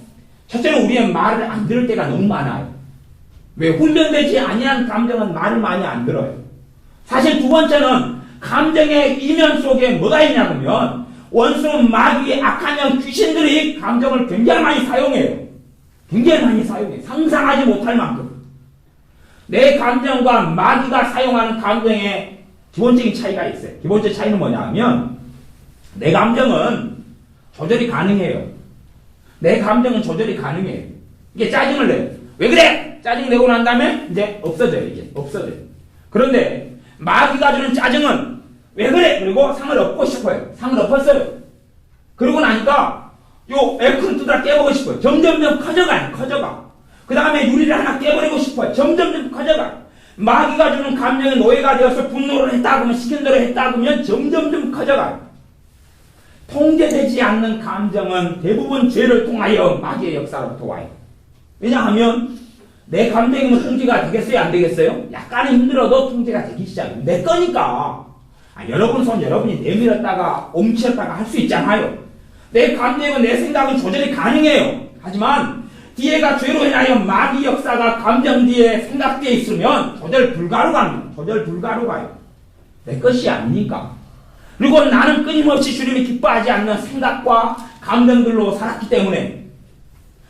첫째는 우리의 말을 안 들을 때가 너무 많아요. 왜? 훈련되지 아니한 감정은 말을 많이 안 들어요. 사실 두 번째는 감정의 이면 속에 뭐가 있냐면 원수, 마귀의 악한 영, 귀신들이 감정을 굉장히 많이 사용해요. 상상하지 못할 만큼. 내 감정과 마귀가 사용하는 감정의 기본적인 차이가 있어요. 기본적인 차이는 뭐냐 하면 내 감정은 조절이 가능해요. 이게 짜증을 내요. 왜 그래? 짜증 내고 난 다음에 이제 없어져요. 그런데 마귀가 주는 짜증은 왜 그래? 그리고 상을 얻고 싶어요. 상을 엎었어요. 그러고 나니까 요 에어컨 두드러 깨보고 싶어요. 점점점 커져가. 그 다음에 유리를 하나 깨버리고 싶어요. 점점점 커져가. 마귀가 주는 감정의 노예가 되어서 분노를 했다 그러면 시킨 대로 했다 그러면 점점점 커져가요. 통제되지 않는 감정은 대부분 죄를 통하여 마귀의 역사로부터 와요. 왜냐하면 내 감정이면 통제가 되겠어요? 안 되겠어요? 약간은 힘들어도 통제가 되기 시작해요. 내 거니까. 여러분 손 여러분이 내밀었다가 옮치었다가 할 수 있잖아요. 내 감정은 내 생각은 조절이 가능해요. 하지만 뒤에가 죄로 인하여 마귀 역사가 감정 뒤에 생각 뒤에 있으면 조절 불가로 갑니다. 조절 불가로 가요. 내 것이 아니니까. 그리고 나는 끊임없이 주님이 기뻐하지 않는 생각과 감정들로 살았기 때문에,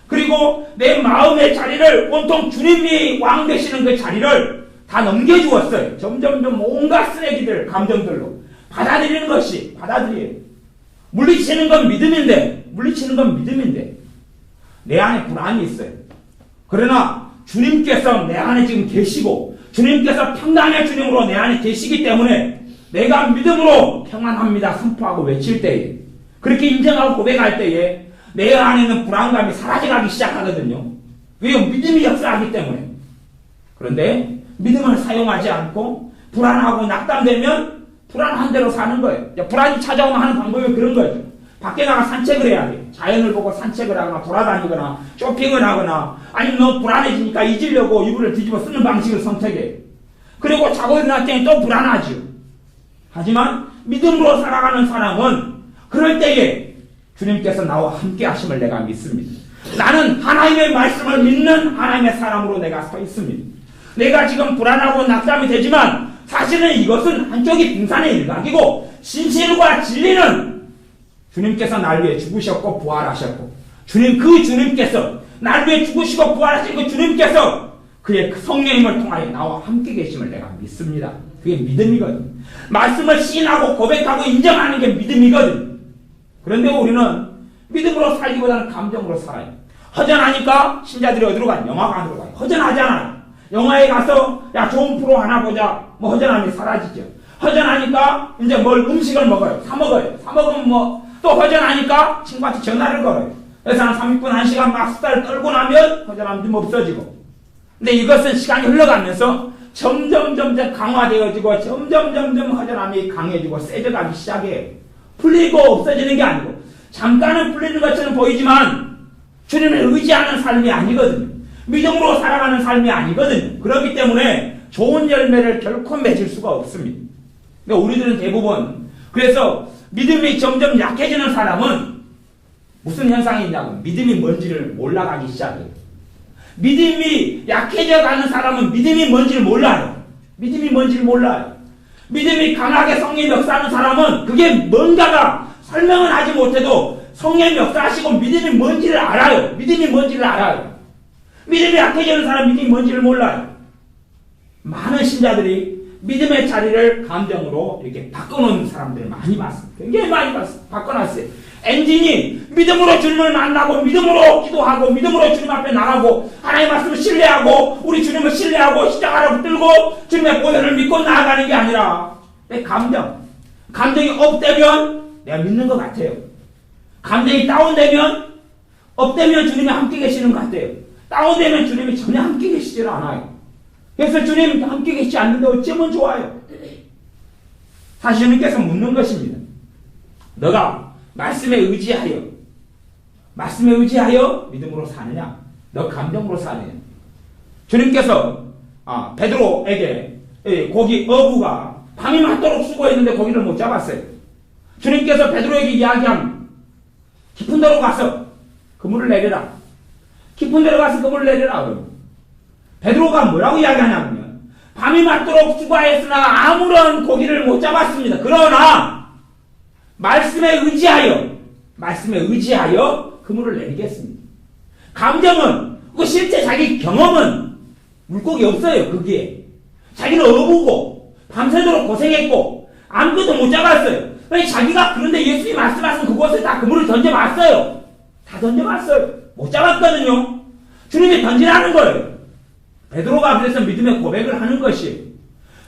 그리고 내 마음의 자리를 온통 주님이 왕 되시는 그 자리를 다 넘겨주었어요. 점점점 온갖 쓰레기들, 감정들로 받아들이는 것이, 받아들여요. 물리치는 건 믿음인데 내 안에 불안이 있어요. 그러나 주님께서 내 안에 지금 계시고 주님께서 평강의 주님으로 내 안에 계시기 때문에 내가 믿음으로 평안합니다 선포하고 외칠 때에, 그렇게 인정하고 고백할 때에 내 안에 있는 불안감이 사라져가기 시작하거든요. 왜요? 믿음이 역사하기 때문에. 그런데 믿음을 사용하지 않고 불안하고 낙담되면 불안한 대로 사는 거예요. 불안이 찾아오면 하는 방법이 그런 거죠. 밖에 나가 산책을 해야 돼. 자연을 보고 산책을 하거나 돌아다니거나 쇼핑을 하거나, 아니면 너 불안해지니까 잊으려고 이불을 뒤집어 쓰는 방식을 선택해. 그리고 자고 일어날 때는 또 불안하죠. 하지만 믿음으로 살아가는 사람은 그럴 때에 주님께서 나와 함께 하심을 내가 믿습니다. 나는 하나님의 말씀을 믿는 하나님의 사람으로 내가 서 있습니다. 내가 지금 불안하고 낙담이 되지만 사실은 이것은 한쪽이 빙산의 일각이고, 진실과 진리는 주님께서 날 위해 죽으셨고 부활하셨고, 주님께서 날 위해 죽으시고 부활하신 그 주님께서 그의 성령님을 통하여 나와 함께 계심을 내가 믿습니다. 그게 믿음이거든. 말씀을 시인하고 고백하고 인정하는 게 믿음이거든. 그런데 우리는 믿음으로 살기보다는 감정으로 살아요. 허전하니까 신자들이 어디로 가요? 영화관으로 가요. 허전하잖아요. 영화에 가서 야 좋은 프로 하나 보자. 뭐 허전함이 사라지죠. 허전하니까 이제 음식을 먹어요. 사 먹으면 또 허전하니까 친구한테 전화를 걸어요. 그래서 한 30분, 1시간 막 수다를 떨고 나면 허전함이 좀 없어지고. 근데 이것은 시간이 흘러가면서 점점 강화되어지고 점점 허전함이 강해지고 세져가기 시작해요. 풀리고 없어지는 게 아니고, 잠깐은 풀리는 것처럼 보이지만 주님을 의지하는 삶이 아니거든요. 믿음으로 살아가는 삶이 아니거든요. 그렇기 때문에 좋은 열매를 결코 맺을 수가 없습니다. 근데 우리들은 대부분, 그래서 믿음이 점점 약해지는 사람은 무슨 현상이 있냐고, 믿음이 뭔지를 몰라가기 시작해요. 믿음이 약해져 가는 사람은 믿음이 뭔지를 몰라요. 믿음이 강하게 성령 역사하는 사람은 그게 뭔가가 설명은 하지 못해도 성령 역사하시고 믿음이 뭔지를 알아요. 믿음이 약해지는 사람은 믿음이 뭔지를 몰라요. 많은 신자들이 믿음의 자리를 감정으로 이렇게 바꿔놓은 사람들을 많이 봤습니다. 굉장히 많이 바꿔놨어요. 엔진이 믿음으로 주님을 만나고 믿음으로 기도하고 믿음으로 주님 앞에 나가고 하나님의 말씀을 신뢰하고 우리 주님을 신뢰하고 십자가를 붙들고 주님의 보혈을 믿고 나아가는 게 아니라 내 감정이 업되면 내가 믿는 것 같아요. 감정이 다운되면, 업되면 주님이 함께 계시는 것 같아요. 다운되면 주님이 전혀 함께 계시질 않아요. 그래서 주님 함께 계시지 않는데 어쩌면 좋아요? 사실 주님께서 묻는 것입니다. 너가 말씀에 의지하여 믿음으로 사느냐? 너 감정으로 사느냐? 주님께서 베드로에게 고기 어부가 밤이 맞도록 수고했는데 고기를 못 잡았어요. 주님께서 베드로에게 이야기합니다. 깊은 데로 가서 그물을 내려라. 베드로가 뭐라고 이야기하냐면, 밤이 맞도록 수고하였으나 아무런 고기를 못 잡았습니다. 그러나 말씀에 의지하여 그물을 내리겠습니다. 감정은, 그 실제 자기 경험은 물고기 없어요. 거기에 자기는 어부고 밤새도록 고생했고 아무것도 못 잡았어요. 자기가 그런데 예수님이 말씀하신 그곳에 다 그물을 던져봤어요. 못 잡았거든요. 주님이 던지라는 거예요. 베드로가 그래서 믿음의 고백을 하는 것이에요.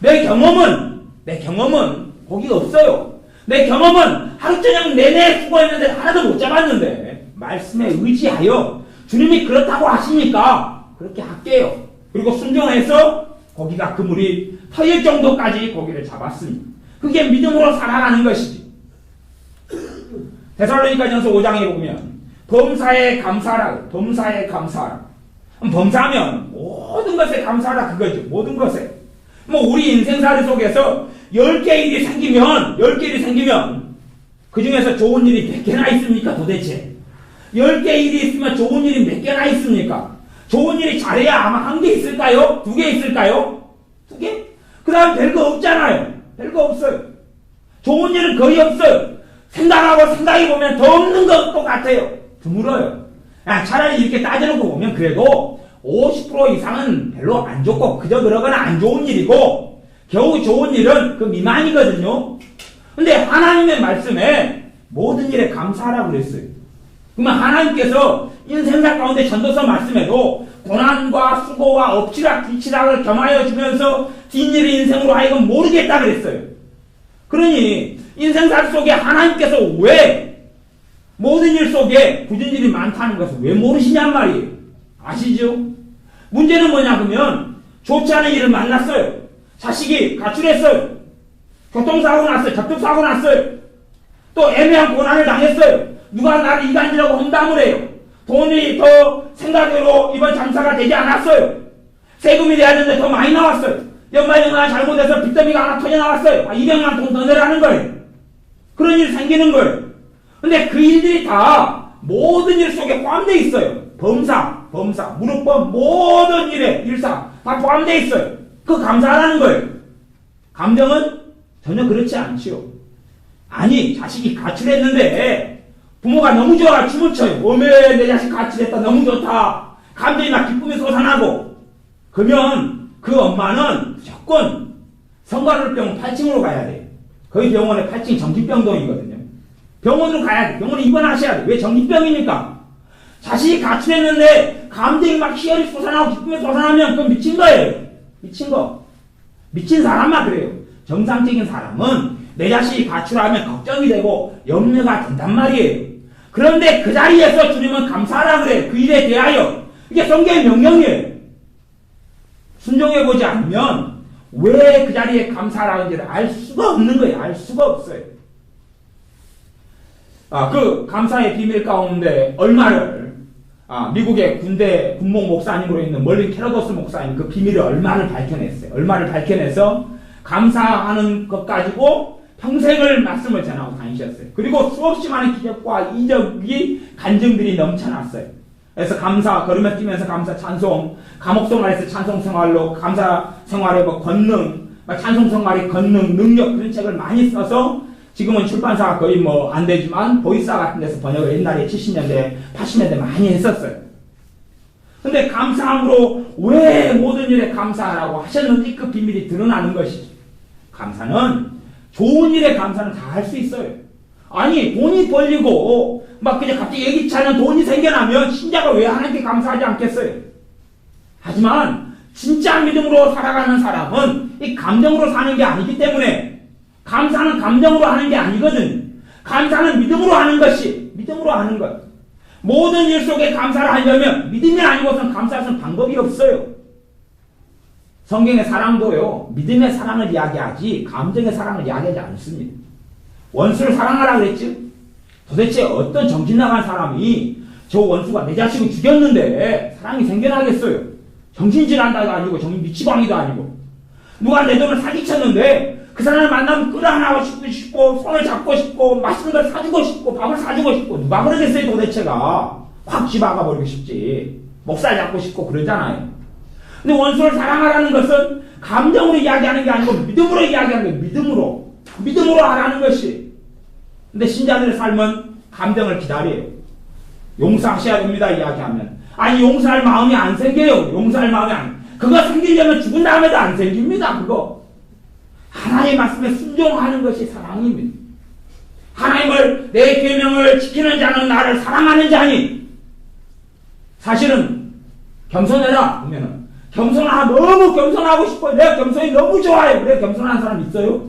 내 경험은 고기가 없어요. 내 경험은 하루 저녁 내내 수고했는데 하나도 못 잡았는데 말씀에 의지하여 주님이 그렇다고 하시니까 그렇게 할게요. 그리고 순종해서 고기가 그물이 터질 정도까지 고기를 잡았습니다. 그게 믿음으로 살아가는 것이지. 데살로니가전서 5장에 보면 범사에 감사하라. 범사하면 모든 것에 감사하라 그거죠. 모든 것에. 뭐 우리 인생살이 속에서 10개 일이 생기면 그 중에서 좋은 일이 몇 개나 있습니까 도대체? 10개 일이 있으면 좋은 일이 몇 개나 있습니까? 좋은 일이 잘해야 아마 한 개 있을까요? 2개 있을까요? 2개? 그 다음 별거 없잖아요. 별거 없어요. 좋은 일은 거의 없어요. 생각하고 생각해보면 더 없는 것도 같아요. 드물어요. 차라리 이렇게 따져놓고 보면 그래도 50% 이상은 별로 안 좋고 그저 그러거나 안 좋은 일이고 겨우 좋은 일은 그 미만이거든요. 근데 하나님의 말씀에 모든 일에 감사하라고 그랬어요. 그러면 하나님께서 인생사 가운데 전도서 말씀에도 고난과 수고와 엎치락 뒤치락을 겸하여 주면서 뒷일을 인생으로 하여금 모르겠다 그랬어요. 그러니 인생사 속에 하나님께서 왜 모든 일 속에 굳은 일이 많다는 것을 왜 모르시냔 말이에요. 아시죠? 문제는 뭐냐 그러면 좋지 않은 일을 만났어요. 자식이 가출했어요. 교통사고 났어요. 접촉사고 났어요. 또 애매한 고난을 당했어요. 누가 나를 이간질하고 험담을 해요. 돈이 더 생각대로 이번 장사가 되지 않았어야 세금이 돼야 되는데 더 많이 나왔어요. 연말연가 잘못해서 빚더미가 하나 터져 나왔어요. 200만 돈 더 내라는 거예요. 그런 일이 생기는 거예요. 근데 그 일들이 다 모든 일 속에 포함되어 있어요. 범사, 무릎범, 모든 일에 일상 다 포함되어 있어요. 그 감사하라는 거예요. 감정은 전혀 그렇지 않지요. 아니 자식이 가출했는데 부모가 너무 좋아 춤을 춰요. 어메 내 자식 가출했다 너무 좋다. 감정이 막 기쁨이 솟아나고 그러면 그 엄마는 무조건 성관울병 8층으로 가야 돼요. 거기 병원에 8층 정신병동이거든요. 병원으로 가야 돼. 병원에 입원하셔야 돼. 왜 정신병이니까? 자식이 가출했는데 감정이 막 희열이 솟아나고 기쁨이 솟아나면 그건 미친 거예요. 미친 거. 미친 사람만 그래요. 정상적인 사람은 내 자식이 가출하면 걱정이 되고 염려가 된단 말이에요. 그런데 그 자리에서 주님은 감사하라 그래요. 그 일에 대하여. 이게 성경의 명령이에요. 순종해보지 않으면 왜 그 자리에 감사하라는지를 알 수가 없는 거예요. 알 수가 없어요. 그 감사의 비밀 가운데 얼마를 미국의 군목 목사님으로 있는 멀린 캐러도스 목사님 그 비밀을 얼마를 밝혀냈어요. 얼마를 밝혀내서 감사하는 것 가지고 평생을 말씀을 전하고 다니셨어요. 그리고 수없이 많은 기적과 이적이 간증들이 넘쳐났어요. 그래서 감사, 걸으며 뛰면서 감사 찬송, 감옥 생활에서 찬송 생활로 감사 생활의 권능, 찬송 생활의 권능, 능력 그런 책을 많이 써서 지금은 출판사가 거의 안 되지만 보이사 같은 데서 번역을 옛날에 70년대, 80년대 많이 했었어요. 근데 감사함으로 왜 모든 일에 감사하라고 하셨는지 그 비밀이 드러나는 것이죠. 감사는 좋은 일에 감사는 다 할 수 있어요. 아니 돈이 벌리고 그냥 갑자기 예기치 않은 돈이 생겨나면 신자가 왜 하나님께 감사하지 않겠어요? 하지만 진짜 믿음으로 살아가는 사람은 이 감정으로 사는 게 아니기 때문에 감사는 감정으로 하는 게 아니거든. 감사는 믿음으로 하는 것이 믿음으로 하는 것. 모든 일 속에 감사를 하려면 믿음이 아니고선 감사할 방법이 없어요. 성경의 사랑도요, 믿음의 사랑을 이야기하지 감정의 사랑을 이야기하지 않습니다. 원수를 사랑하라 그랬죠? 도대체 어떤 정신 나간 사람이 저 원수가 내 자식을 죽였는데 사랑이 생겨나겠어요? 정신질환도 아니고 미치광이도 아니고 누가 내 돈을 사기쳤는데 그 사람을 만나면 끌어안고 싶고 손을 잡고 싶고 맛있는 걸 사주고 싶고 밥을 사주고 싶고 누가 그러겠어요 도대체가. 확 집어가버리고 싶지. 목살 잡고 싶고 그러잖아요. 근데 원수를 사랑하라는 것은 감정으로 이야기하는 게 아니고 믿음으로 이야기하는 거예요. 믿음으로 하라는 것이. 근데 신자들의 삶은 감정을 기다려요. 용서하셔야 됩니다 이야기하면. 아니 용서할 마음이 안 생겨요. 그거 생기려면 죽은 다음에도 안 생깁니다. 그거. 하나님의 말씀에 순종하는 것이 사랑입니다. 하나님을 내 계명을 지키는 자는 나를 사랑하는 자니. 사실은 겸손해라 그러면은 너무 겸손하고 싶어요. 내가 겸손이 너무 좋아요. 그래 겸손한 사람 있어요?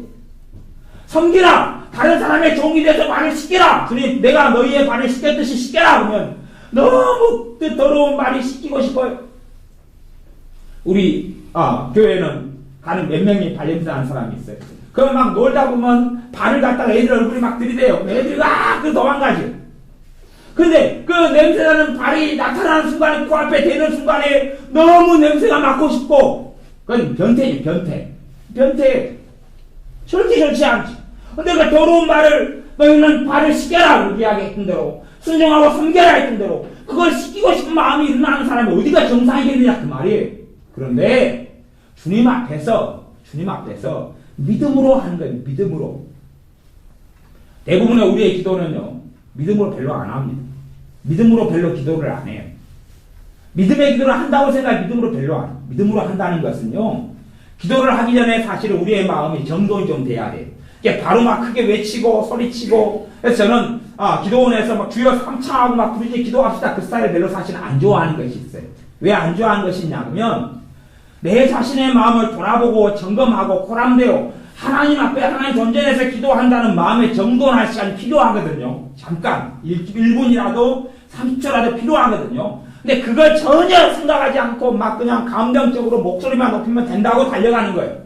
섬기라. 다른 사람의 종이 돼서 발을 씻기라. 주님 내가 너희의 발을 씻겼듯이 씻겨라. 그러면 너무 더러운 발이 씻기고 싶어요. 우리 교회는 가는 몇 명이 발냄새 나는 사람이 있어요. 그럼 막 놀다 보면 발을 갖다가 애들 얼굴이 막 들이대요. 애들이 그 도망가지. 근데 그 냄새나는 발이 나타나는 순간에 코앞에 대는 순간에 너무 냄새가 맡고 싶고 그건 변태지 변태 절대 좋지 않지. 근데 그 더러운 발을 너희는 발을 씻겨라 이야기했던 대로 순종하고 섬겨라 했던 대로 그걸 씻기고 싶은 마음이 일어나는 사람이 어디가 정상이겠느냐 그 말이에요. 그런데 주님 앞에서 믿음으로 하는 거예요. 믿음으로. 대부분의 우리의 기도는요 믿음으로 별로 안 합니다. 믿음으로 별로 기도를 안 해요. 믿음의 기도를 한다고 생각해 믿음으로 별로 안 해요. 믿음으로 한다는 것은요 기도를 하기 전에 사실 우리의 마음이 정돈이 좀 돼야 돼요. 이게 바로 막 크게 외치고 소리치고 그래서 저는 기도원에서 막 주여 삼창하고 막 부르지 기도합시다 그 스타일 별로 사실 안 좋아하는 것이 있어요. 왜 안 좋아하는 것이냐 그러면 내 자신의 마음을 돌아보고 점검하고 코람되어 하나님 앞에 하나님 존재에서 기도한다는 마음의 정돈할 시간이 필요하거든요. 잠깐 1분이라도 30초라도 필요하거든요. 근데 그걸 전혀 생각하지 않고 막 그냥 감정적으로 목소리만 높이면 된다고 달려가는 거예요.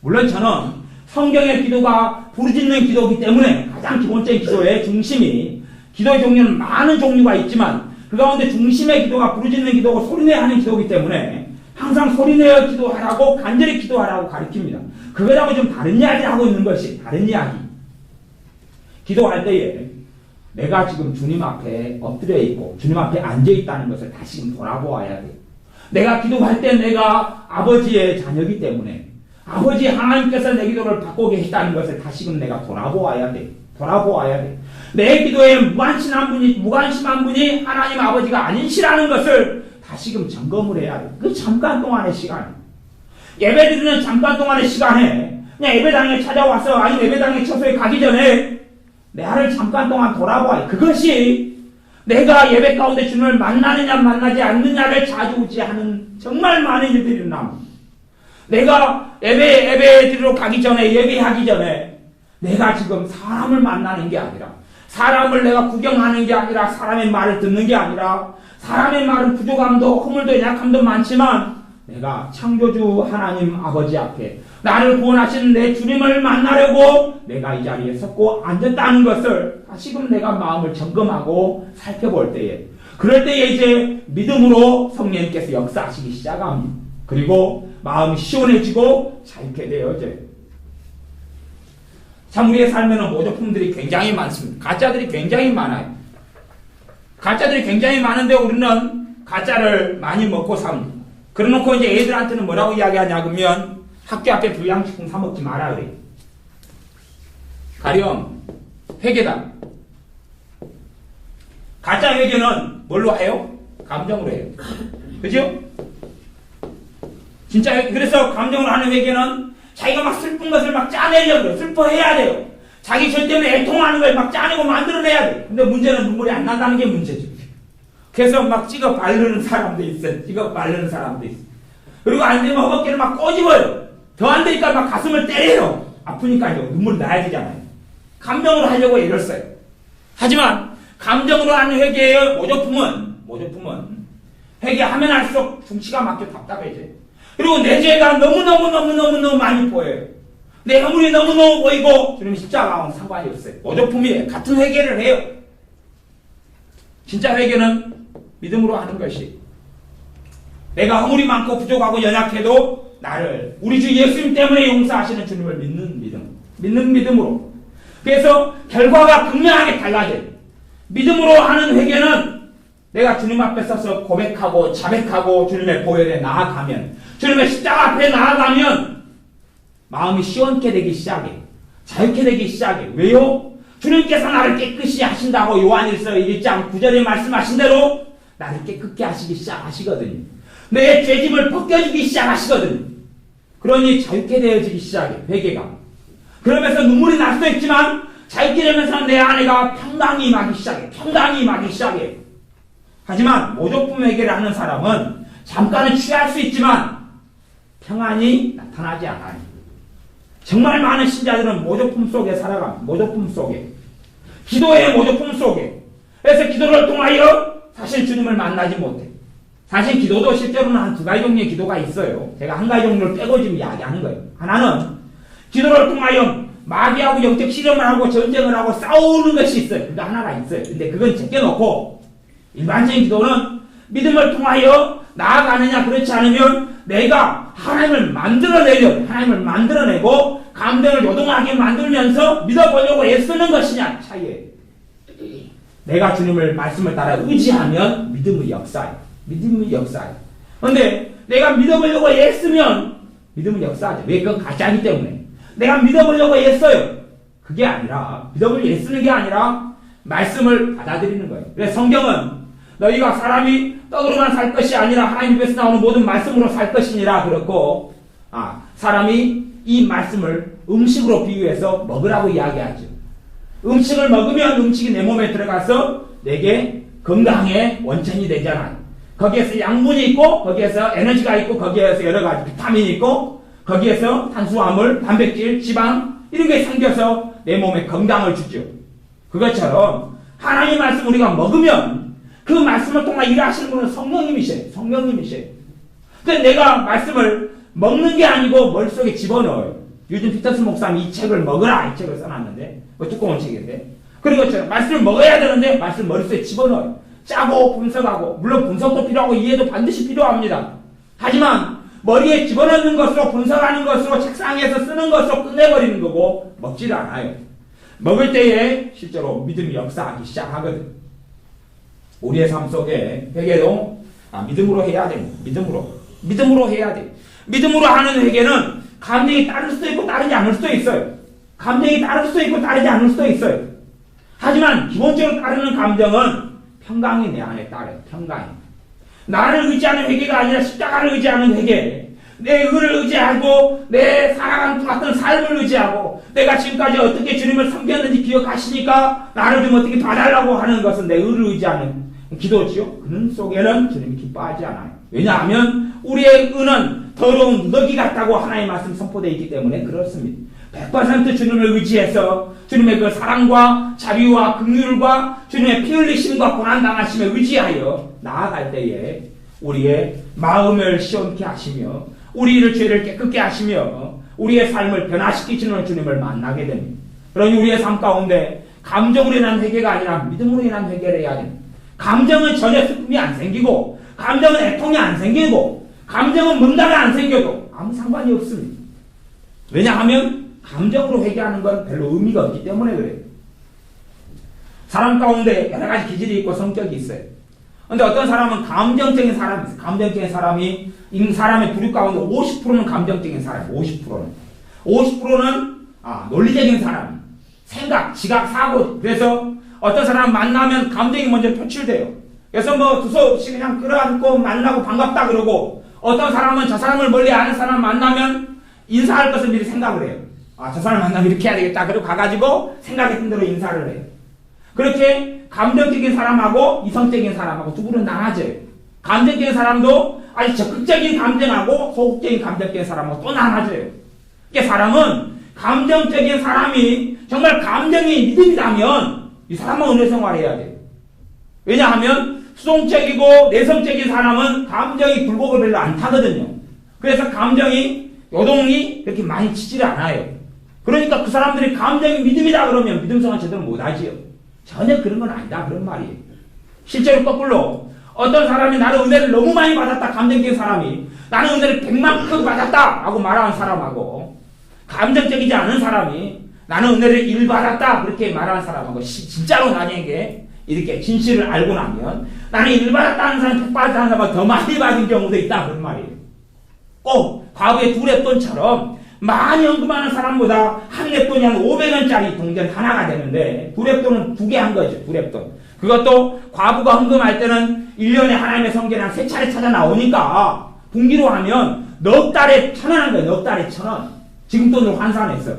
물론 저는 성경의 기도가 부르짖는 기도이기 때문에 가장 기본적인 기도의 중심이 기도의 종류는 많은 종류가 있지만 그 가운데 중심의 기도가 부르짖는 기도고 소리내야 하는 기도이기 때문에 항상 소리내어 기도하라고 간절히 기도하라고 가르칩니다. 그거하고 좀 다른 이야기를 하고 있는 것이 다른 이야기. 기도할 때에 내가 지금 주님 앞에 엎드려 있고 주님 앞에 앉아 있다는 것을 다시금 돌아보아야 돼요. 내가 기도할 때 내가 아버지의 자녀이기 때문에 아버지 하나님께서 내 기도를 받고 계시다는 것을 다시금 내가 돌아보아야 돼. 내 기도에 무관심한 분이 하나님 아버지가 아니시라는 것을 다시금 점검을 해야 돼. 그 잠깐 동안의 시간. 예배 드리는 잠깐 동안의 시간에 그냥 예배당에 찾아와서 아니 예배당에 처소에 가기 전에 내 하루를 잠깐 동안 돌아보아야 돼. 그것이 내가 예배 가운데 주님을 만나느냐 만나지 않느냐를 좌지우지하는 정말 많은 일들이 일어납니다. 내가 예배 드리러 가기 전에 예배하기 전에 내가 지금 사람을 만나는 게 아니라 사람을 내가 구경하는 게 아니라 사람의 말을 듣는 게 아니라 사람의 말은 부족함도 허물도 약함도 많지만 내가 창조주 하나님 아버지 앞에 나를 구원하신 내 주님을 만나려고 내가 이 자리에 섰고 앉았다는 것을 다시금 내가 마음을 점검하고 살펴볼 때에 그럴 때에 이제 믿음으로 성령님께서 역사하시기 시작합니다. 그리고 마음이 시원해지고 자유케 되어져요. 참 우리의 삶에는 모조품들이 굉장히 많습니다. 가짜들이 굉장히 많아요. 가짜들이 굉장히 많은데 우리는 가짜를 많이 먹고 삽니다. 그래놓고 이제 애들한테는 뭐라고 이야기하냐 그러면 학교 앞에 불량식품 사 먹지 마라 그래요. 가령 회계다. 가짜 회계는 뭘로 해요? 감정으로 해요. 그죠? 진짜 그래서 감정으로 하는 회계는 자기가 막 슬픈 것을 막 짜내려고 그래요. 슬퍼해야 돼요. 자기 죄 때문에 애통하는 걸 막 짜내고 만들어내야 돼요. 근데 문제는 눈물이 안 난다는 게 문제죠. 그래서 막 찍어 바르는 사람도 있어요. 그리고 안 되면 허벅지를 막 꼬집어요. 더 안 되니까 막 가슴을 때려요. 아프니까 눈물이 나야 되잖아요. 감정으로 하려고 애를 써요. 하지만 감정으로 하는 회개의 모조품은 회개하면 할수록 중치가 막혀 답답해져요. 그리고 내 죄가 너무너무 많이 보여요. 내 허물이 너무너무 보이고 주님 십자가와는 상관이 없어요. 모조품이에요. 같은 회개를 해요. 진짜 회개는 믿음으로 하는 것이 내가 허물이 많고 부족하고 연약해도 나를 우리 주 예수님 때문에 용서하시는 주님을 믿는 믿음으로. 그래서 결과가 극명하게 달라져요. 믿음으로 하는 회개는 내가 주님 앞에 서서 고백하고 자백하고 주님의 보혈에 나아가면 주님의 십자가 앞에 나아가면 마음이 시원케 되기 시작해. 자유케 되기 시작해. 왜요? 주님께서 나를 깨끗이 하신다고 요한일서 1장 9절에 말씀하신 대로 나를 깨끗게 하시기 시작하시거든요. 내 죄짐을 벗겨주기 시작하시거든요. 그러니 자유케 되어지기 시작해. 회개가. 그러면서 눈물이 날 수도 있지만 자유케 되면서 내 안에가 평강이 임하기 시작해. 하지만 모조품 회개를 하는 사람은 잠깐은 취할 수 있지만 평안이 나타나지 않아요. 정말 많은 신자들은 모조품 속에 살아갑니다. 모조품 속에. 기도의 모조품 속에. 그래서 기도를 통하여 사실 주님을 만나지 못해. 사실 기도도 실제로는 한 두 가지 종류의 기도가 있어요. 제가 한 가지 종류를 빼고 지금 이야기하는 거예요. 하나는 기도를 통하여 마귀하고 영적 실험을 하고 전쟁을 하고 싸우는 것이 있어요. 그거 하나가 있어요. 근데 그건 제껴놓고 일반적인 기도는 믿음을 통하여 나아가느냐 그렇지 않으면 내가 하나님을 만들어내고 감정을 요동하게 만들면서 믿어보려고 애쓰는 것이냐 차이예요. 내가 주님을 말씀을 따라 의지하면 믿음의 역사예요. 믿음의 역사예요. 그런데 내가 믿어보려고 애쓰면 믿음은 역사하죠. 왜? 그건 가짜이기 때문에. 내가 믿어보려고 애써요. 그게 아니라 믿어보려고 애쓰는 게 아니라 말씀을 받아들이는 거예요. 그래서 성경은 너희가 사람이 떡으로만 살 것이 아니라 하나님 입에서 나오는 모든 말씀으로 살 것이니라 그렇고 사람이 이 말씀을 음식으로 비유해서 먹으라고 이야기하죠. 음식을 먹으면 음식이 내 몸에 들어가서 내게 건강의 원천이 되잖아요. 거기에서 양분이 있고 거기에서 에너지가 있고 거기에서 여러 가지 비타민이 있고 거기에서 탄수화물, 단백질, 지방 이런 게 생겨서 내 몸에 건강을 주죠. 그것처럼 하나님 말씀 우리가 먹으면 그 말씀을 통해 일하시는 분은 성령님이셔요. 성령님이셔요. 근데 내가 말씀을 먹는 게 아니고 머릿속에 집어넣어요. 요즘 피터슨 목사님이 이 책을 먹으라 이 책을 써놨는데 두꺼운 책인데 그런 것처럼 말씀을 먹어야 되는데 말씀 머릿속에 집어넣어요. 짜고 분석하고 물론 분석도 필요하고 이해도 반드시 필요합니다. 하지만 머리에 집어넣는 것으로 분석하는 것으로 책상에서 쓰는 것으로 끝내버리는 거고 먹지를 않아요. 먹을 때에 실제로 믿음이 역사하기 시작하거든. 우리의 삶 속에 회개도 믿음으로 해야 됩니다. 믿음으로 해야 돼. 믿음으로 하는 회개는 감정이 따를 수도 있고 따르지 않을 수도 있어요. 감정이 따를 수도 있고 따르지 않을 수도 있어요. 하지만 기본적으로 따르는 감정은 평강이 내 안에 따라요. 평강이. 나를 의지하는 회개가 아니라 십자가를 의지하는 회개. 내 의를 의지하고 내 살아가는 같은 삶을 의지하고 내가 지금까지 어떻게 주님을 섬겼는지 기억하시니까 나를 좀 어떻게 봐달라고 하는 것은 내 의를 의지하는 기도지요. 그는 속에는 주님이 기뻐하지 않아요. 왜냐하면 우리의 의는 더러운 누더기 같다고 하나님의 말씀 선포되어 있기 때문에 그렇습니다. 100% 주님을 의지해서 주님의 그 사랑과 자비와 긍휼과 주님의 피 흘리심과 고난당하심에 의지하여 나아갈 때에 우리의 마음을 시원케 하시며 우리의 죄를 깨끗게 하시며 우리의 삶을 변화시키시는 주님을 만나게 됩니다. 그러니 우리의 삶 가운데 감정으로 인한 회개가 아니라 믿음으로 인한 회개를 해야 됩니다. 감정은 전혀 슬픔이 안 생기고 감정은 애통이 안 생기고 감정은 문담이 안 생겨도 아무 상관이 없습니다. 왜냐하면 감정으로 회개하는 건 별로 의미가 없기 때문에 그래요. 사람 가운데 여러 가지 기질이 있고 성격이 있어요. 근데 어떤 사람은 감정적인 사람이 있어요. 감정적인 사람이 사람의 부류 가운데 50%는 감정적인 사람이에요. 50%는 논리적인 사람. 생각, 지각, 사고. 그래서 어떤 사람 만나면 감정이 먼저 표출돼요. 그래서 뭐 두서없이 그냥 끌어안고 만나고 반갑다 그러고 어떤 사람은 저 사람을 멀리 아는 사람 만나면 인사할 것을 미리 생각을 해요. 저 사람 만나면 이렇게 해야 되겠다. 그리고 가가지고 생각했던 대로 인사를 해요. 그렇게 감정적인 사람하고 이성적인 사람하고 두 분은 나눠져요. 감정적인 사람도 아주 적극적인 감정하고 소극적인 감정적인 사람하고 또 나눠져요. 그러니까 사람은 감정적인 사람이 정말 감정이 믿음이라면 이 사람은 은혜 생활해야 돼요. 왜냐하면 수동적이고 내성적인 사람은 감정이 굴곡을 별로 안 타거든요. 그래서 감정이 요동이 그렇게 많이 치지를 않아요. 그러니까 그 사람들이 감정이 믿음이다 그러면 믿음 생활 제대로 못하지요. 전혀 그런 건 아니다 그런 말이에요. 실제로 거꾸로 어떤 사람이 나는 은혜를 너무 많이 받았다 감정적인 사람이 나는 은혜를 100만큼 받았다 라고 말하는 사람하고 감정적이지 않은 사람이 나는 은혜를 1 받았다 그렇게 말하는 사람하고 진짜로 나에게 이렇게 진실을 알고 나면 나는 1 받았다는 사람 100 받았다는 사람보다 더 많이 받은 경우도 있다 그런 말이에요. 꼭 과거의 두 랩돈처럼 많이 언급하는 사람보다 한 랩돈이 한 500원짜리 동전 하나가 되는데 두 랩돈은 2개 한 거죠. 두 랩돈. 그것도 과부가 헌금할 때는 1년에 하나님의 성전에 한 3차례 찾아 나오니까 분기로 하면 넉 달에 1,000원 한 거예요. 넉 달에 1,000원. 지금 돈으로 환산해서.